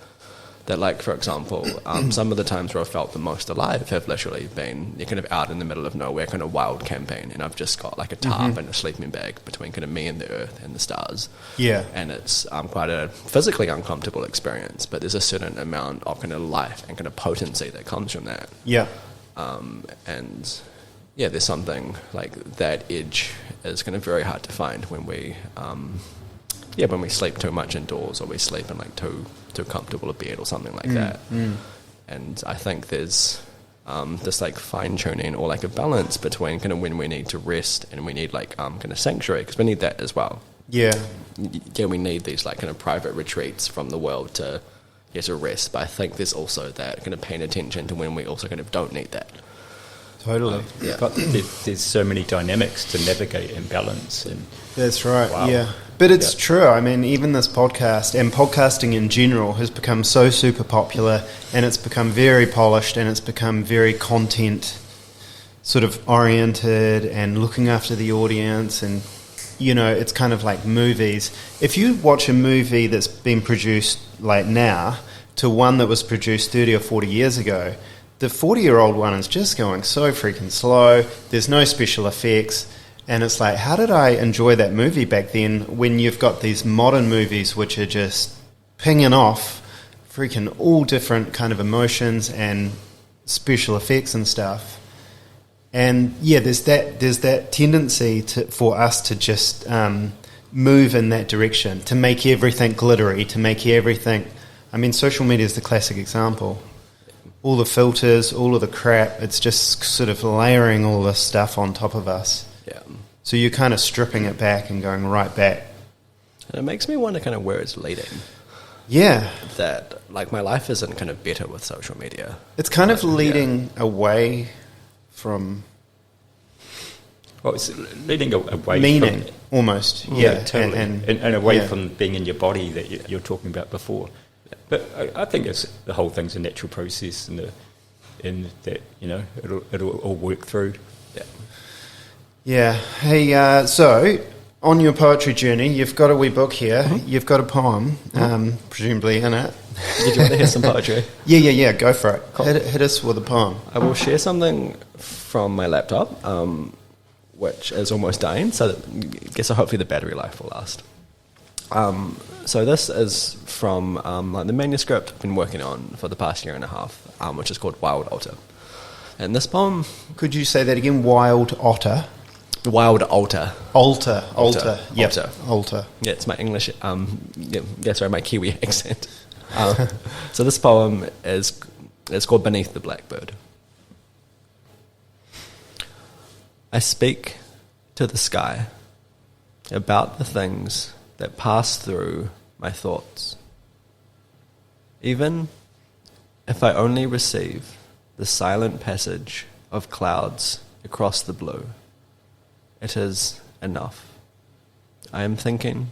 That, like, for example, some of the times where I've felt the most alive have literally been kind of out in the middle of nowhere, kind of wild campaign, and I've just got like a tarp and a sleeping bag between kind of me and the earth and the stars. Yeah. And it's quite a physically uncomfortable experience, but there's a certain amount of kind of life and kind of potency that comes from that. Yeah. And yeah, there's something like that edge is kind of very hard to find when we sleep too much indoors, or we sleep in like too comfortable a bed or something like that. And I think there's this like fine tuning or like a balance between kind of when we need to rest and we need like kind of sanctuary, because we need that as well. Yeah, we need these like kind of private retreats from the world to rest. But I think there's also that kind of paying attention to when we also kind of don't need that. Totally. But there's so many dynamics to navigate and balance. And that's right. Wow. Yeah. But it's true. I mean, even this podcast and podcasting in general has become so super popular, and it's become very polished, and it's become very content sort of oriented and looking after the audience. And, it's kind of like movies. If you watch a movie that's been produced like now to one that was produced 30 or 40 years ago, the 40-year-old one is just going so freaking slow. There's no special effects. And it's like, how did I enjoy that movie back then when you've got these modern movies which are just pinging off freaking all different kind of emotions and special effects and stuff. And yeah, there's that tendency for us to just move in that direction, to make everything glittery, to make everything... I mean, social media is the classic example. All the filters, all of the crap, it's just sort of layering all this stuff on top of us. Yeah. So you're kind of stripping it back and going right back. And it makes me wonder kind of where it's leading. Yeah. That, like, my life isn't kind of better with social media. It's kind of leading away from... Well, it's leading away meaning, from... almost. Yeah, totally. And away from being in your body that you're talking about before. But I think the whole thing's a natural process, and that it'll all work through. Yeah. Yeah. Hey, so on your poetry journey, you've got a wee book here. Mm-hmm. You've got a poem, presumably in it. Did you want to hear some poetry? Yeah. Go for it. Cool. Hit us with a poem. I will share something from my laptop, which is almost dying. So I guess hopefully the battery life will last. So this is from the manuscript I've been working on for the past year and a half, which is called Wild Altar. And this poem, Could you say that again? Wild otter. Wild Altar. Altar. Yep. Altar. Altar. Yeah, it's my English, sorry, my Kiwi accent. So this poem is called Beneath the Blackbird. I speak to the sky about the things that pass through my thoughts. Even if I only receive the silent passage of clouds across the blue, it is enough. I am thinking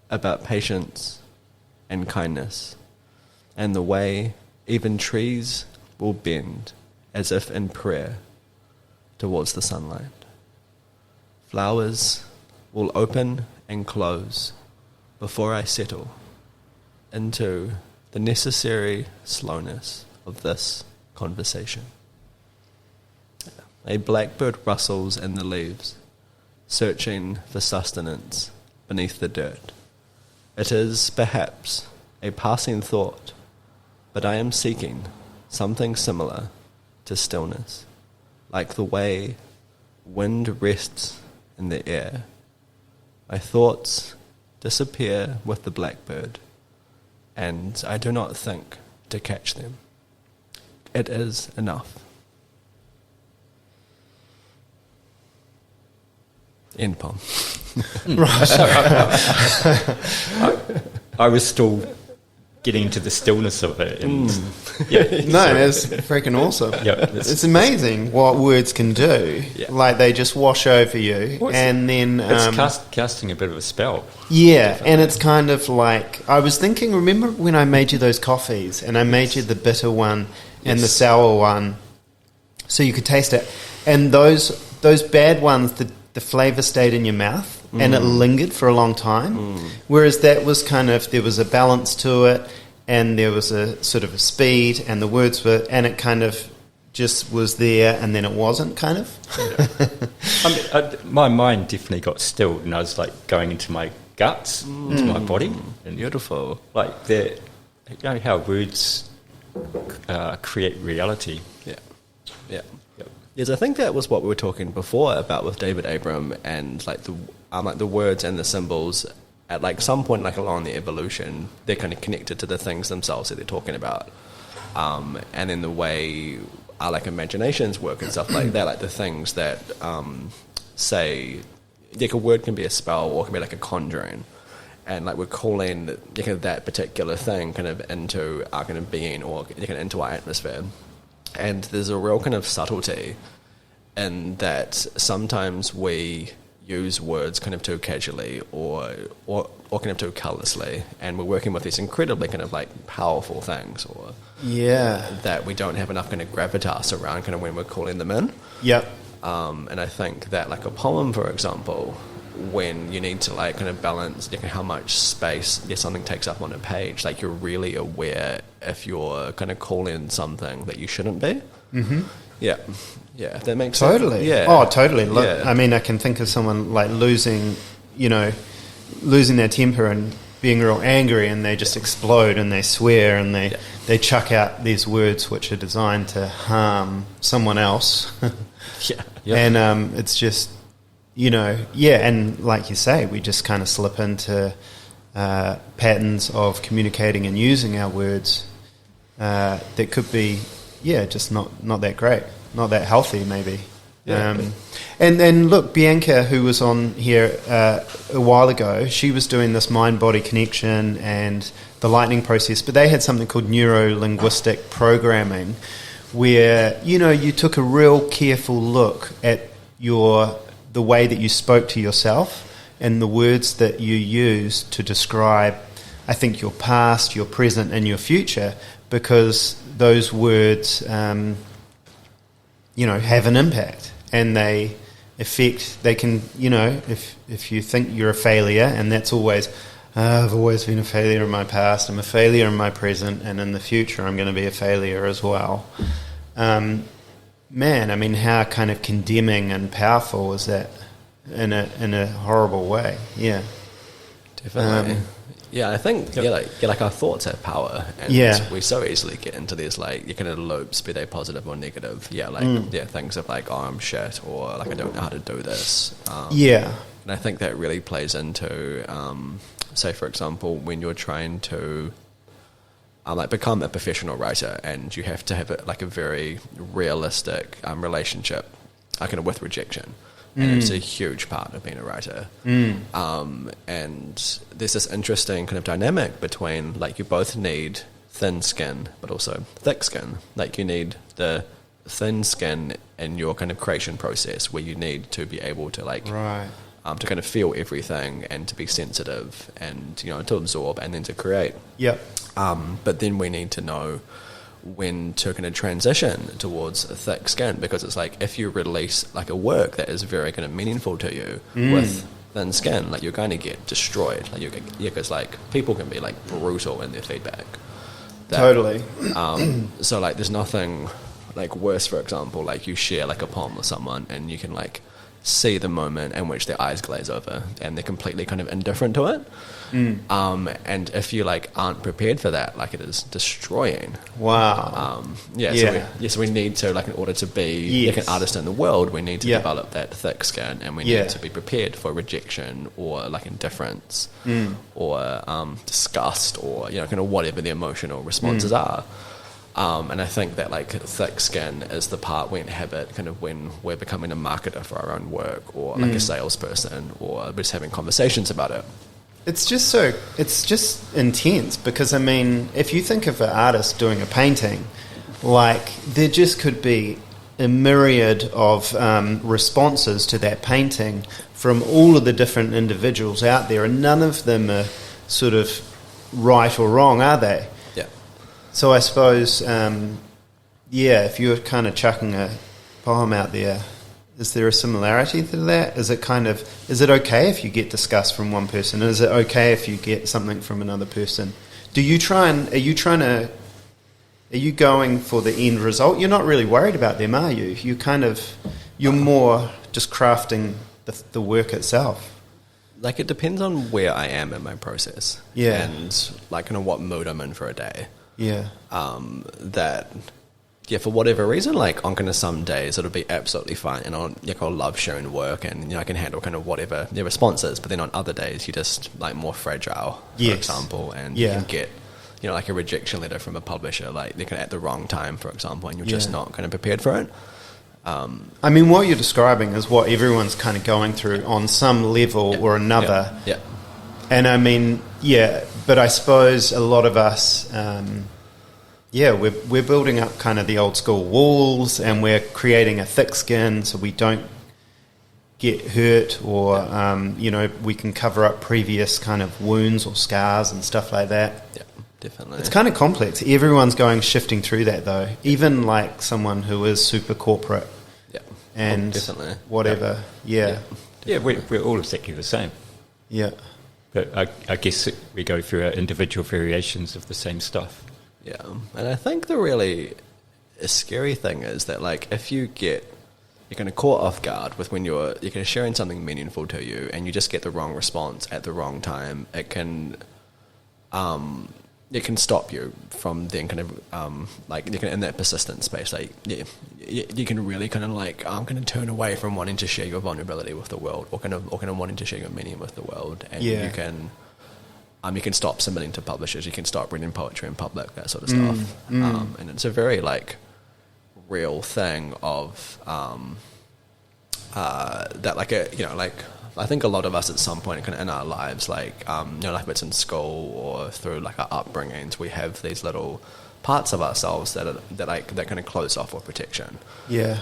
about patience and kindness, and the way even trees will bend as if in prayer towards the sunlight. Flowers will open and close before I settle into the necessary slowness of this conversation. A blackbird rustles in the leaves, searching for sustenance beneath the dirt. It is perhaps a passing thought, but I am seeking something similar to stillness, like the way wind rests in the air. My thoughts disappear with the blackbird, and I do not think to catch them. It is enough. End poem. I was still getting to the stillness of it. And No, that's freaking awesome. Yeah, It's amazing what words can do. Yeah. Like they just wash over you, and then it's casting a bit of a spell. yeah, and it's kind of like I was thinking. Remember when I made you those coffees, and I made you the bitter one and the sour one, so you could taste it, and those bad ones, the flavour stayed in your mouth and it lingered for a long time. Whereas that was kind of, there was a balance to it and there was a sort of a speed and the words were, and it kind of just was there and then it wasn't kind of. My mind definitely got stilled and I was like going into my guts, into my body. And Beautiful. like that, you know how words create reality. Yeah. Yep. Yes, I think that was what we were talking before about with David Abram and like the words and the symbols at like some point like along the evolution they're kind of connected to the things themselves that they're talking about, and then the way our like imaginations work and stuff like that, like the things that say like a word can be a spell or it can be like a conjuring, and like we're calling that particular thing kind of into our kind of being or kind of into our atmosphere. And there's a real kind of subtlety in that sometimes we use words kind of too casually or kind of too colourlessly, and we're working with these incredibly kind of like powerful things or that we don't have enough kind of gravitas around kind of when we're calling them in. Yep. And I think that like a poem, for example, when you need to like kind of balance like how much space something takes up on a page, like you're really aware if you're kind of calling something that you shouldn't be. Mm-hmm. Yeah, if that makes sense. Totally. Yeah. Oh, totally. Look, Yeah. I mean, I can think of someone like losing their temper and being real angry, and they just explode and they swear and they chuck out these words which are designed to harm someone else. And it's just, and like you say, we just kind of slip into patterns of communicating and using our words that could be, just not that great, not that healthy maybe. And look, Bianca, who was on here a while ago, she was doing this mind-body connection and the lightning process, but they had something called neuro-linguistic programming, where, you took a real careful look at the way that you spoke to yourself and the words that you used to describe, I think, your past, your present, and your future, because those words, have an impact. And they can, if you think you're a failure, and that's always, I've always been a failure in my past, I'm a failure in my present, and in the future I'm going to be a failure as well. Man, I mean, how kind of condemning and powerful is that in a horrible way? Yeah. Definitely. Yeah, I think like our thoughts have power, and Yeah. we so easily get into these like you kind of loops, be they positive or negative. Yeah, like things of like, oh, I'm shit, or like I don't know how to do this. Yeah. And I think that really plays into, say, for example, when you're trying to like become a professional writer, and you have to have a very realistic relationship, kind of with rejection. And it's a huge part of being a writer. And there's this interesting kind of dynamic between, like, you both need thin skin, but also thick skin. Like, you need the thin skin in your kind of creation process, where you need to be able to, like, Right. to kind of feel everything and to be sensitive and, you know, to absorb and then to create. Yep. But then we need to know when to kind of transition towards a thick skin, because it's like if you release like a work that is very kind of meaningful to you with thin skin, like you're going to get destroyed. Like because like people can be like brutal in their feedback. Totally. So like there's nothing like worse, for example, like you share like a poem with someone and you can like see the moment in which their eyes glaze over and they're completely kind of indifferent to it. And if you like aren't prepared for that, like it is destroying. Wow. So we need to, like, in order to be like an artist in the world, we need to develop that thick skin, and we need to be prepared for rejection or like indifference or disgust, or, you know, kind of whatever the emotional responses are. And I think that like thick skin is the part we inhabit kind of when we're becoming a marketer for our own work, or like a salesperson, or just having conversations about it. It's just intense, because, I mean, if you think of an artist doing a painting, like, there just could be a myriad of responses to that painting from all of the different individuals out there, and none of them are sort of right or wrong, are they? Yeah. So I suppose, if you're kind of chucking a poem out there, is there a similarity to that? Is it okay if you get disgust from one person? Is it okay if you get something from another person? Are you going for the end result? You're not really worried about them, are you? You're more just crafting the work itself. Like, it depends on where I am in my process. Yeah. And like, kind of what mood I'm in for a day. Yeah. For whatever reason, like on kind of some days it'll be absolutely fine, and I'll love sharing work, and, you know, I can handle kind of whatever the response is. But then on other days, you're just like more fragile, for example, and you can get, you know, like a rejection letter from a publisher, like they're kind of at the wrong time, for example, and you're just not kind of prepared for it. I mean, what you're describing is what everyone's kind of going through on some level or another. Yeah. And I mean, but I suppose a lot of us, we're building up kind of the old school walls, and we're creating a thick skin so we don't get hurt, or, you know, we can cover up previous kind of wounds or scars and stuff like that. Yeah, definitely. It's kind of complex. Everyone's shifting through that, though. Even like someone who is super corporate. Yeah. And definitely. whatever. Yeah. We're all exactly the same. Yeah. But I guess we go through our individual variations of the same stuff. Yeah, and I think the really scary thing is that, like, if you're kind of caught off guard with when you're kind of sharing something meaningful to you, and you just get the wrong response at the wrong time, it can stop you from then kind of like, you can, in that persistent space, like you can really kind of like kind of turn away from wanting to share your vulnerability with the world, or kind of wanting to share your meaning with the world, and you can stop submitting to publishers, you can stop reading poetry in public, that sort of stuff. And it's a very like real thing of that, like a, you know, like I think a lot of us at some point kind of in our lives, like you know, like if it's in school or through like our upbringings, we have these little parts of ourselves that kind of close off for protection. Yeah.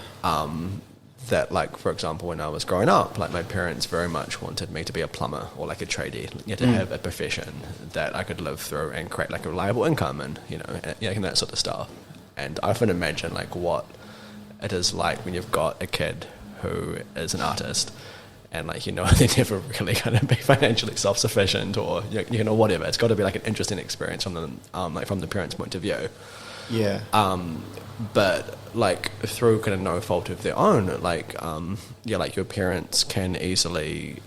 That, like, for example, when I was growing up, like, my parents very much wanted me to be a plumber or like a tradie, to have a profession that I could live through and create like a reliable income, and, you know, and that sort of stuff. And I often imagine like what it is like when you've got a kid who is an artist, and, like, you know, they're never really going to be financially self-sufficient, or, you know, whatever. It's got to be like an interesting experience from them, like from the parents' point of view. Yeah. But like through kind of no fault of their own, like like your parents can easily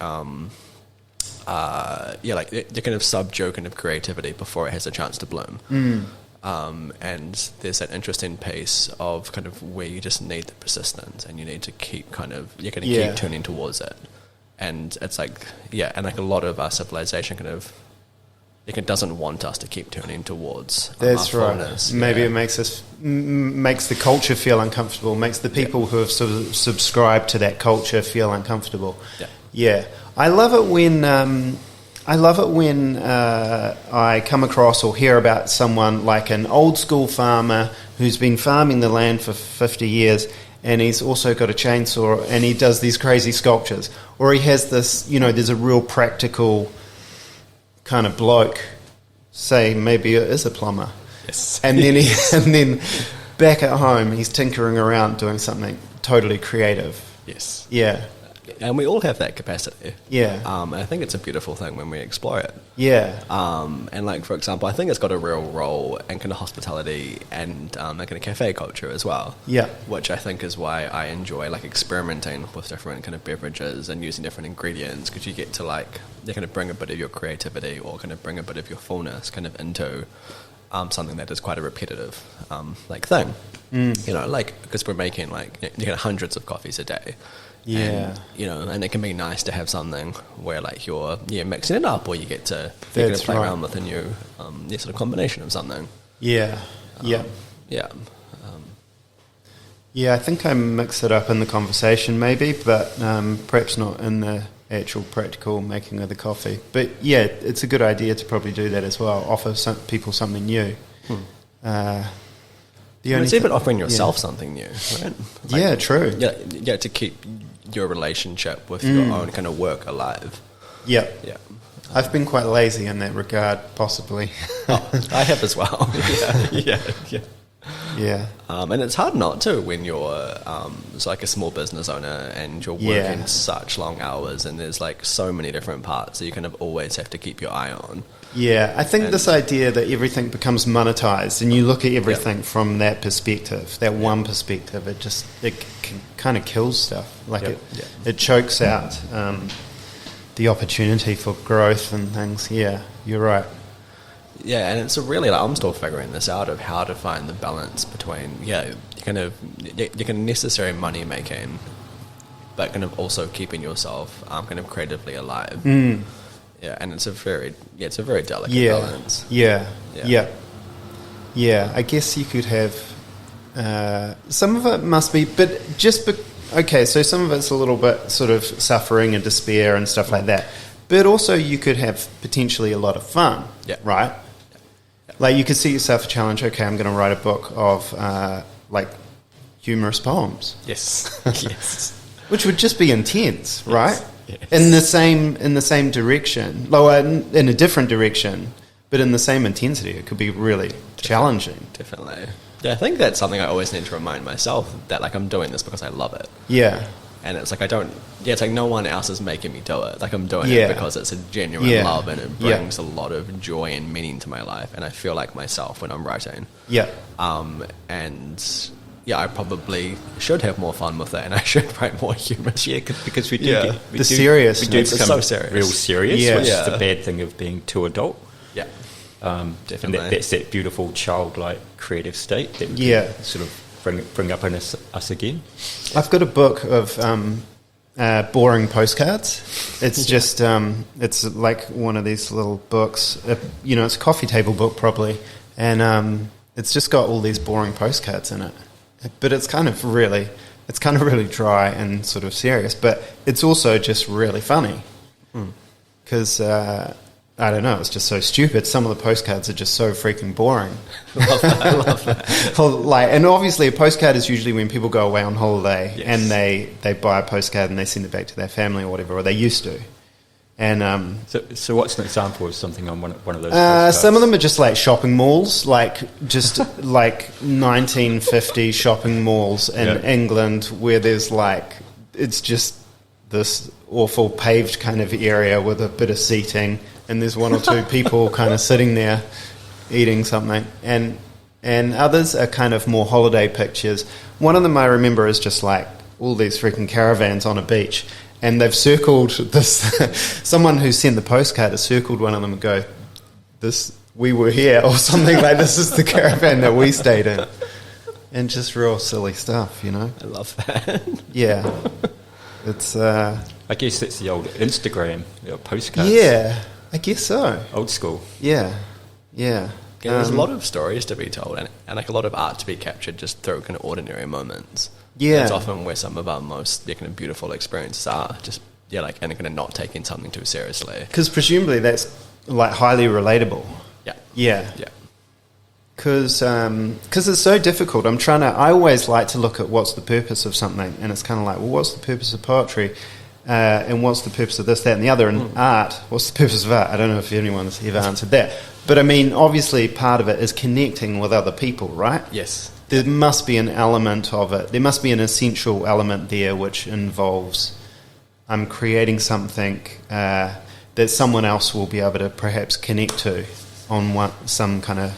like you kind of subdue kind of creativity before it has a chance to bloom. And there's that interesting pace of kind of where you just need the persistence and you need to keep kind of, you're going to keep turning towards it. And it's like, and like a lot of our civilization kind of, it doesn't want us to keep turning towards That's our right. fullness. Maybe it makes the culture feel uncomfortable, makes the people who have sort of subscribed to that culture feel uncomfortable. Yeah. I love it when I come across or hear about someone like an old school farmer who's been farming the land for 50 years, and he's also got a chainsaw and he does these crazy sculptures, or he has this, there's a real practical kind of bloke, say maybe it is a plumber, and then back at home he's tinkering around doing something totally creative. And we all have that capacity. And I think it's a beautiful thing when we explore it. And like, for example, I think it's got a real role in kind of hospitality and like in a cafe culture as well. Which I think is why I enjoy like experimenting with different kind of beverages and using different ingredients, because you get to like, you kind of bring a bit of your creativity or kind of bring a bit of your fullness kind of into something that is quite a repetitive like thing. Like, because we're making like, you get hundreds of coffees a day. And, and it can be nice to have something where like you're mixing it up, or you get to play around with a new sort of combination of something. I think I mix it up in the conversation maybe, but perhaps not in the actual practical making of the coffee. But it's a good idea to probably do that as well, offer people something new. It's even offering yourself something new, right? Like, true. To keep your relationship with your own kind of work alive. I've been quite lazy in that regard, possibly. I have as well. And it's hard not to when you're it's like a small business owner and you're working such long hours, and there's like so many different parts that you kind of always have to keep your eye on. I think this idea that everything becomes monetized and you look at everything from that perspective, that one perspective, it kind of kills stuff. Like it chokes out the opportunity for growth and things. You're right. And it's really like, I'm still figuring this out of how to find the balance between you kind of necessary money making, but kind of also keeping yourself kind of creatively alive. And it's a very delicate balance. I guess you could have some of it must be, but so some of it's a little bit sort of suffering and despair and stuff like that. But also you could have potentially a lot of fun, right? Like you could see yourself a challenge. Okay, I'm going to write a book of like humorous poems. Which would just be intense, right? In the same direction, in a different direction, but in the same intensity. It could be really challenging. Definitely. I think that's something I always need to remind myself, that like I'm doing this because I love it. And it's like it's like no one else is making me do it. Like I'm doing it because it's a genuine love, and it brings a lot of joy and meaning to my life, and I feel like myself when I'm writing. I probably should have more fun with it, and I should write more humorous. Because we do the serious. We do become so serious. Real serious, which is the bad thing of being too adult. Definitely. And that's that beautiful childlike creative state that we can sort of bring up in us again. I've got a book of boring postcards. It's just it's like one of these little books. It's a coffee table book probably, and it's just got all these boring postcards in it. But it's kind of really dry and sort of serious. But it's also just really funny because I don't know, it's just so stupid. Some of the postcards are just so freaking boring. I love that. And obviously a postcard is usually when people go away on holiday and they buy a postcard and they send it back to their family or whatever, or they used to. And so what's an example of something on one of those postcards? Some of them are just like shopping malls, like 1950 shopping malls in England where there's like, it's just this awful paved kind of area with a bit of seating, and there's one or two people kind of sitting there eating something, and others are kind of more holiday pictures. One of them I remember is just like all these freaking caravans on a beach, and they've circled this. Someone who sent the postcard has circled one of them and go, "This we were here," or something like, "This is the caravan that we stayed in," and just real silly stuff, you know. I love that. Yeah, it's. I guess that's the old Instagram postcards. Yeah, I guess so. Old school. Yeah, yeah. Yeah, there's a lot of stories to be told, and like a lot of art to be captured just through kind of ordinary moments. Yeah. It's often where some of our most kind of beautiful experiences are. Just like, and kind of not taking something too seriously. Because presumably that's like highly relatable. Yeah. Yeah. Yeah. Because it's so difficult. I always like to look at what's the purpose of something, and it's kind of like, well, what's the purpose of poetry? And what's the purpose of this, that, and the other? And art, what's the purpose of art? I don't know if anyone's ever answered that. But I mean, obviously part of it is connecting with other people, right? Yes. There must be an element of it. There must be an essential element there which involves creating something that someone else will be able to perhaps connect to on some kind of...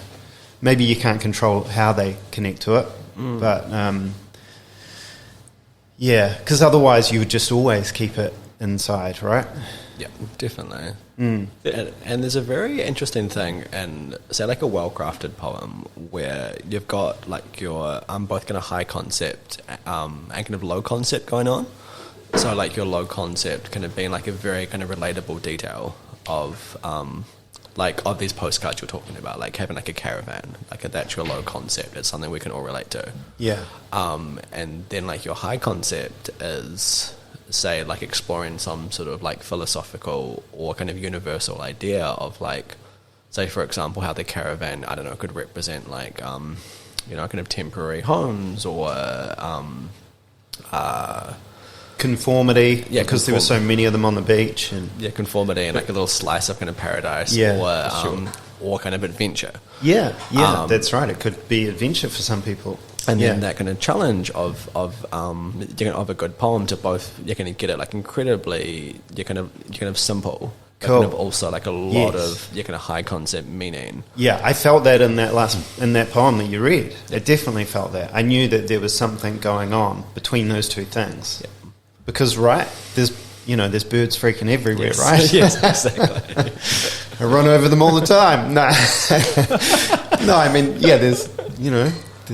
Maybe you can't control how they connect to it, but... yeah, because otherwise you would just always keep it inside, right? Yeah, definitely. And there's a very interesting thing in, say, like a well-crafted poem where you've got like your both kind of high concept and kind of low concept going on. So like your low concept kind of being like a very kind of relatable detail of like of these postcards you're talking about, like having like a caravan, like that's your low concept. It's something we can all relate to. Yeah. And then like your high concept is, say, like exploring some sort of like philosophical or kind of universal idea of like, say for example, how the caravan, I don't know, could represent like, you know, kind of temporary homes or conformity, yeah, because there were so many of them on the beach, and conformity and like a little slice of kind of paradise, or kind of adventure. That's right. It could be adventure for some people, and then that kind of challenge of a good poem to both you're going to get it like incredibly you're kind of simple, but cool, kind of also like a lot of your kind of high concept meaning. Yeah, I felt that in that poem that you read. I definitely felt that. I knew that there was something going on between those two things. Yeah. Because there's birds freaking everywhere, right? Yes, exactly. I run over them all the time. No, no, I mean, yeah, there's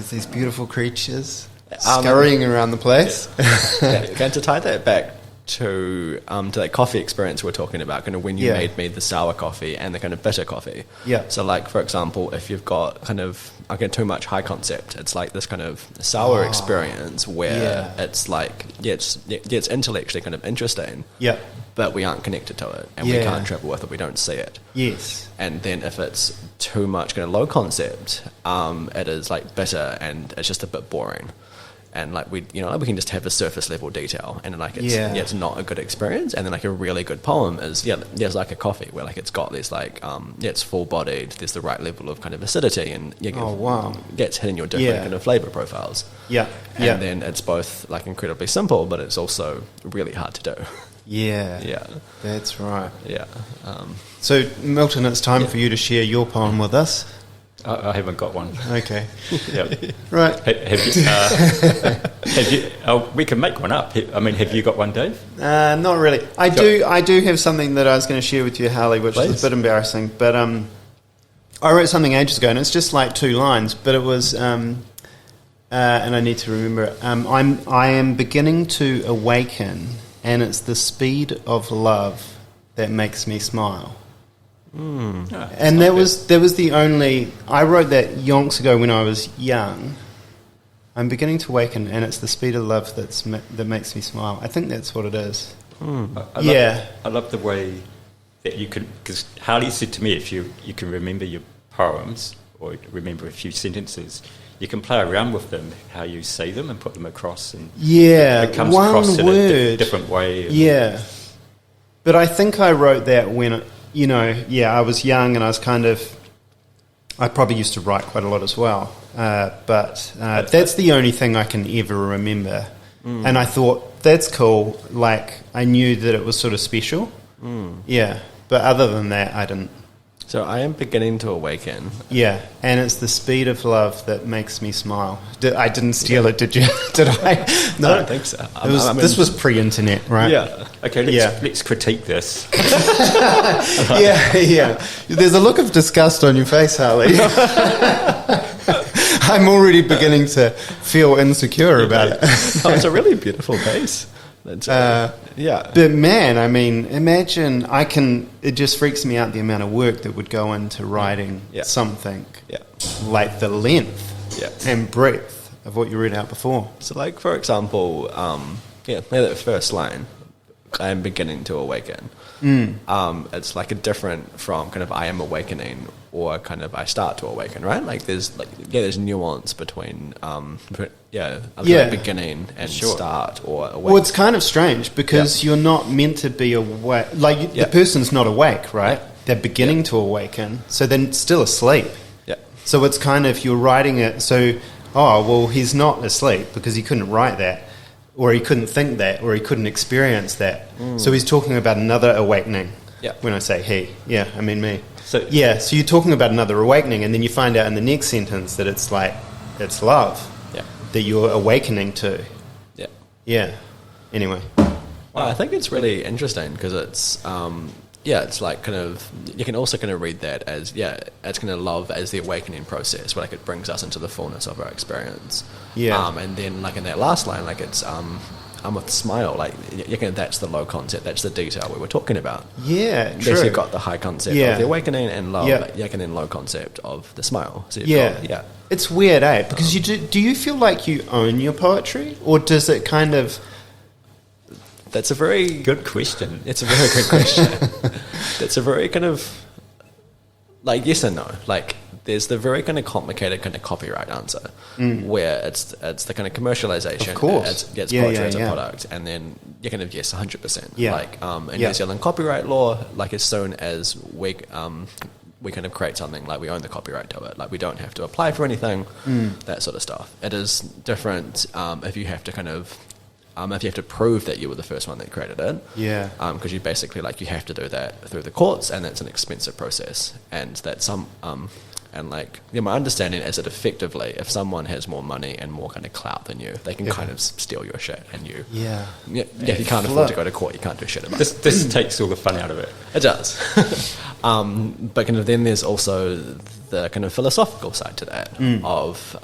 these beautiful creatures scurrying around the place. Going to tie that back to that coffee experience we're talking about, kind of when you made me the sour coffee and the kind of bitter coffee. Yeah. So like, for example, if you've got kind of too much high concept, it's like this kind of sour experience where it's like, it's intellectually kind of interesting. Yeah. But we aren't connected to it, and we can't travel with it. We don't see it. Yes. And then if it's too much kind of low concept, it is like bitter and it's just a bit boring. And like we can just have a surface level detail, and like it's not a good experience. And then like a really good poem is there's like a coffee where like it's got this like it's full bodied. There's the right level of kind of acidity, and it's hitting your different kind of flavor profiles. Yeah, and then it's both like incredibly simple, but it's also really hard to do. Yeah, that's right. Yeah. So Milton, it's time for you to share your poem with us. I haven't got one. Okay. Yep. Right. Have you? We can make one up. I mean, have you got one, Dave? Not really. I do have something that I was going to share with you, Harley, which is a bit embarrassing. But I wrote something ages ago, and it's just like 2 lines. But it was, and I need to remember it. I am beginning to awaken, and it's the speed of love that makes me smile. And that was the only... I wrote that yonks ago when I was young. I'm beginning to awaken, and it's the speed of love that makes me smile. I think that's what it is. I love the way that you can... Because Harley said to me, if you can remember your poems or remember a few sentences, you can play around with them, how you say them and put them across. And it comes across in a different way. Yeah. But I think I wrote that when... I was young, and I was I probably used to write quite a lot as well. But that's the only thing I can ever remember. And I thought, that's cool. Like, I knew that it was sort of special. Yeah. But other than that, I didn't. So I am beginning to awaken. Yeah, and it's the speed of love that makes me smile. I didn't steal it, did you? Did I? No, I don't think so. This was pre-internet, right? Yeah. Okay, let's critique this. Yeah. There's a look of disgust on your face, Harley. I'm already beginning to feel insecure about it. No, it's a really beautiful bass. Yeah. But man, I mean, imagine it just freaks me out the amount of work that would go into writing something like the length and breadth of what you read out before. So like, for example, that first line, I am beginning to awaken. It's like a different from kind of I am awakening or kind of I start to awaken, right? Like there's nuance between beginning and start or awaken. Well, it's kind of strange because you're not meant to be awake. Like the person's not awake, right? Yeah. They're beginning to awaken, so they're still asleep. Yeah. So it's kind of you're writing it. So he's not asleep because he couldn't write that. Or he couldn't think that, or he couldn't experience that. So he's talking about another awakening. Yeah. When I say he, I mean me. So you're talking about another awakening, and then you find out in the next sentence that it's love that you're awakening to. Yeah. Yeah. Anyway. Well, I think it's really interesting because it's it's like kind of you can also kind of read that as it's kind of love as the awakening process, where like it brings us into the fullness of our experience. Yeah. And then like in that last line, like it's with smile, like that's the low concept, that's the detail we were talking about. Yeah, true. You've got the high concept of the awakening and love, and then low concept of the smile. So it's weird, because do you feel like you own your poetry, or does it kind of? That's a very good question. It's a very good question. That's a very kind of like yes and no. Like there's the very kind of complicated kind of copyright answer where it's the kind of commercialization. Of course. It's poetry as a product, and then you kind of 100%. Yeah. Like in New Zealand copyright law, like as soon as we kind of create something, like we own the copyright to it. Like we don't have to apply for anything, that sort of stuff. It is different if you have to kind of if you have to prove that you were the first one that created it, because you basically you have to do that through the courts, and it's an expensive process, and that my understanding is that effectively, if someone has more money and more kind of clout than you, they can kind of steal your shit, and if you can't afford to go to court, you can't do shit about it. This takes all the fun out of it. It does. But kind of then there's also the kind of philosophical side to that of.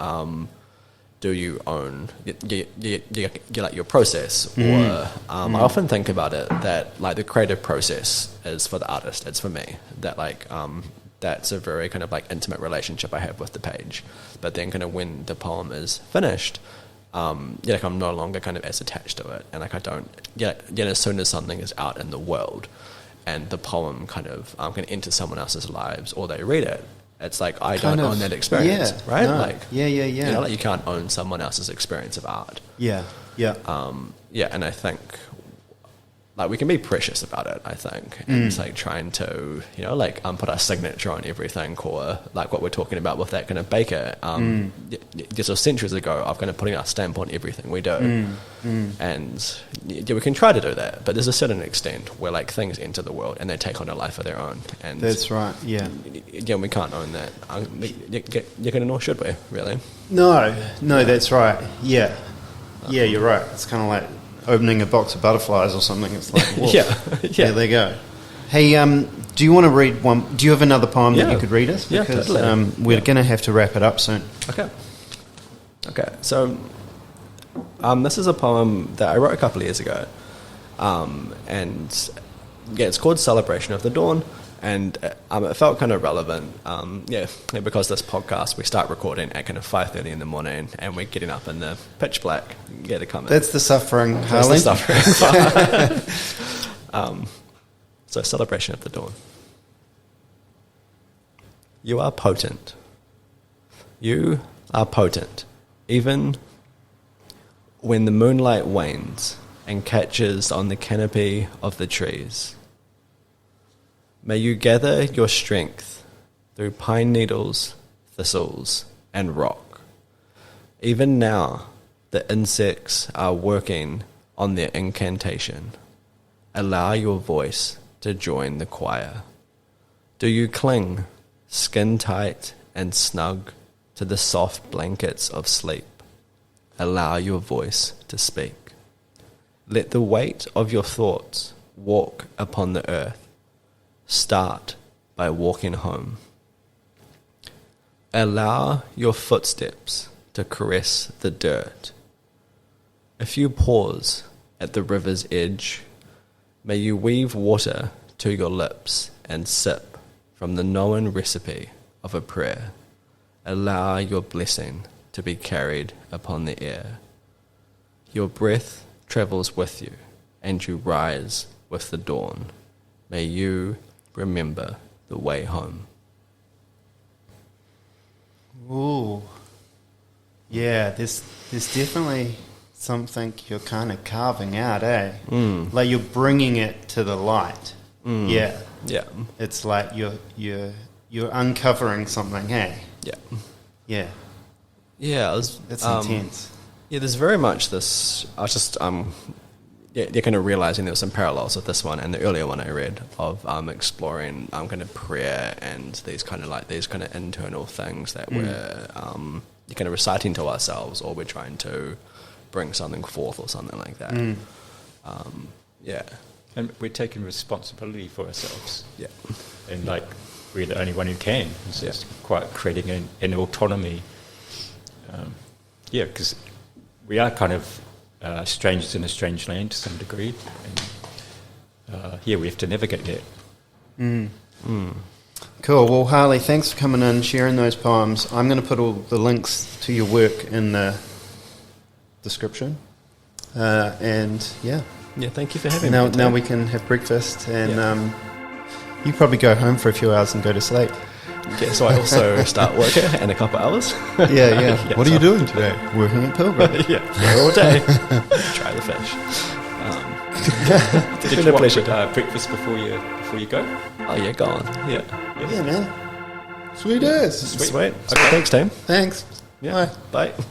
Do you own you like your process, or I often think about it that like the creative process is for the artist, it's for me, that that's a very kind of like intimate relationship I have with the page, but then kind of when the poem is finished, I'm no longer kind of as attached to it, and like I don't as soon as something is out in the world and the poem kind of can enter someone else's lives or they read it, it's like I don't own that experience, right? No. Like, like you can't own someone else's experience of art. And I think like we can be precious about it, I think, and it's like trying to put our signature on everything, or like what we're talking about with that kind of baker. Just centuries ago, I've kind of putting our stamp on everything we do, and we can try to do that, but there's a certain extent where like things enter the world and they take on a life of their own, and that's right. We can't own that. You can, nor should we, really? No, that's right. Yeah, you're right. It's kind of like opening a box of butterflies or something. It's like, there they go. Hey, do you want to read one? Do you have another poem that you could read us? Because we're going to have to wrap it up soon. Okay. So this is a poem that I wrote a couple of years ago, and it's called "Celebration of the Dawn." And it felt kind of relevant, because this podcast, we start recording at kind of 5:30 in the morning, and we're getting up in the pitch black. To come in. That's the suffering, Harley. That's the suffering. So, celebration of the dawn. You are potent. You are potent, even when the moonlight wanes and catches on the canopy of the trees. May you gather your strength through pine needles, thistles, and rock. Even now, the insects are working on their incantation. Allow your voice to join the choir, Do you cling, skin tight and snug, to the soft blankets of sleep? Allow your voice to speak. Let the weight of your thoughts walk upon the earth. Start by walking home. Allow your footsteps to caress the dirt. If you pause at the river's edge, may you weave water to your lips and sip from the known recipe of a prayer. Allow your blessing to be carried upon the air. Your breath travels with you, and you rise with the dawn. May you remember the way home. Ooh. Yeah, there's definitely something you're kind of carving out, eh? Like you're bringing it to the light. Yeah. Yeah. It's like you're uncovering something, hey? Yeah. Yeah. Yeah, That's intense. Yeah, there's very much this. I was just kind of realizing there were some parallels with this one and the earlier one I read of exploring kind of prayer and these kind of internal things that we're kind of reciting to ourselves, or we're trying to bring something forth or something like that. Yeah, And we're taking responsibility for ourselves. yeah, And like, we're the only one who can. It's just quite creating an autonomy. Because we are kind of strangers in a strange land to some degree. And we have to navigate that. Cool. Well, Harley, thanks for coming in, sharing those poems. I'm going to put all the links to your work in the description. And yeah. Yeah, thank you for having me. Now we can have breakfast, and you probably go home for a few hours and go to sleep. Yeah, so I also start work in a couple of hours. Yeah. What are you doing today? Working at Pilgrim. Yeah, all day. Try the fish. It's been a pleasure. Breakfast before you go? Oh yeah, go on. Yeah, Yeah, man. Sweet as. Sweet. Okay, thanks, Tim. Thanks. Yeah. Bye. Bye.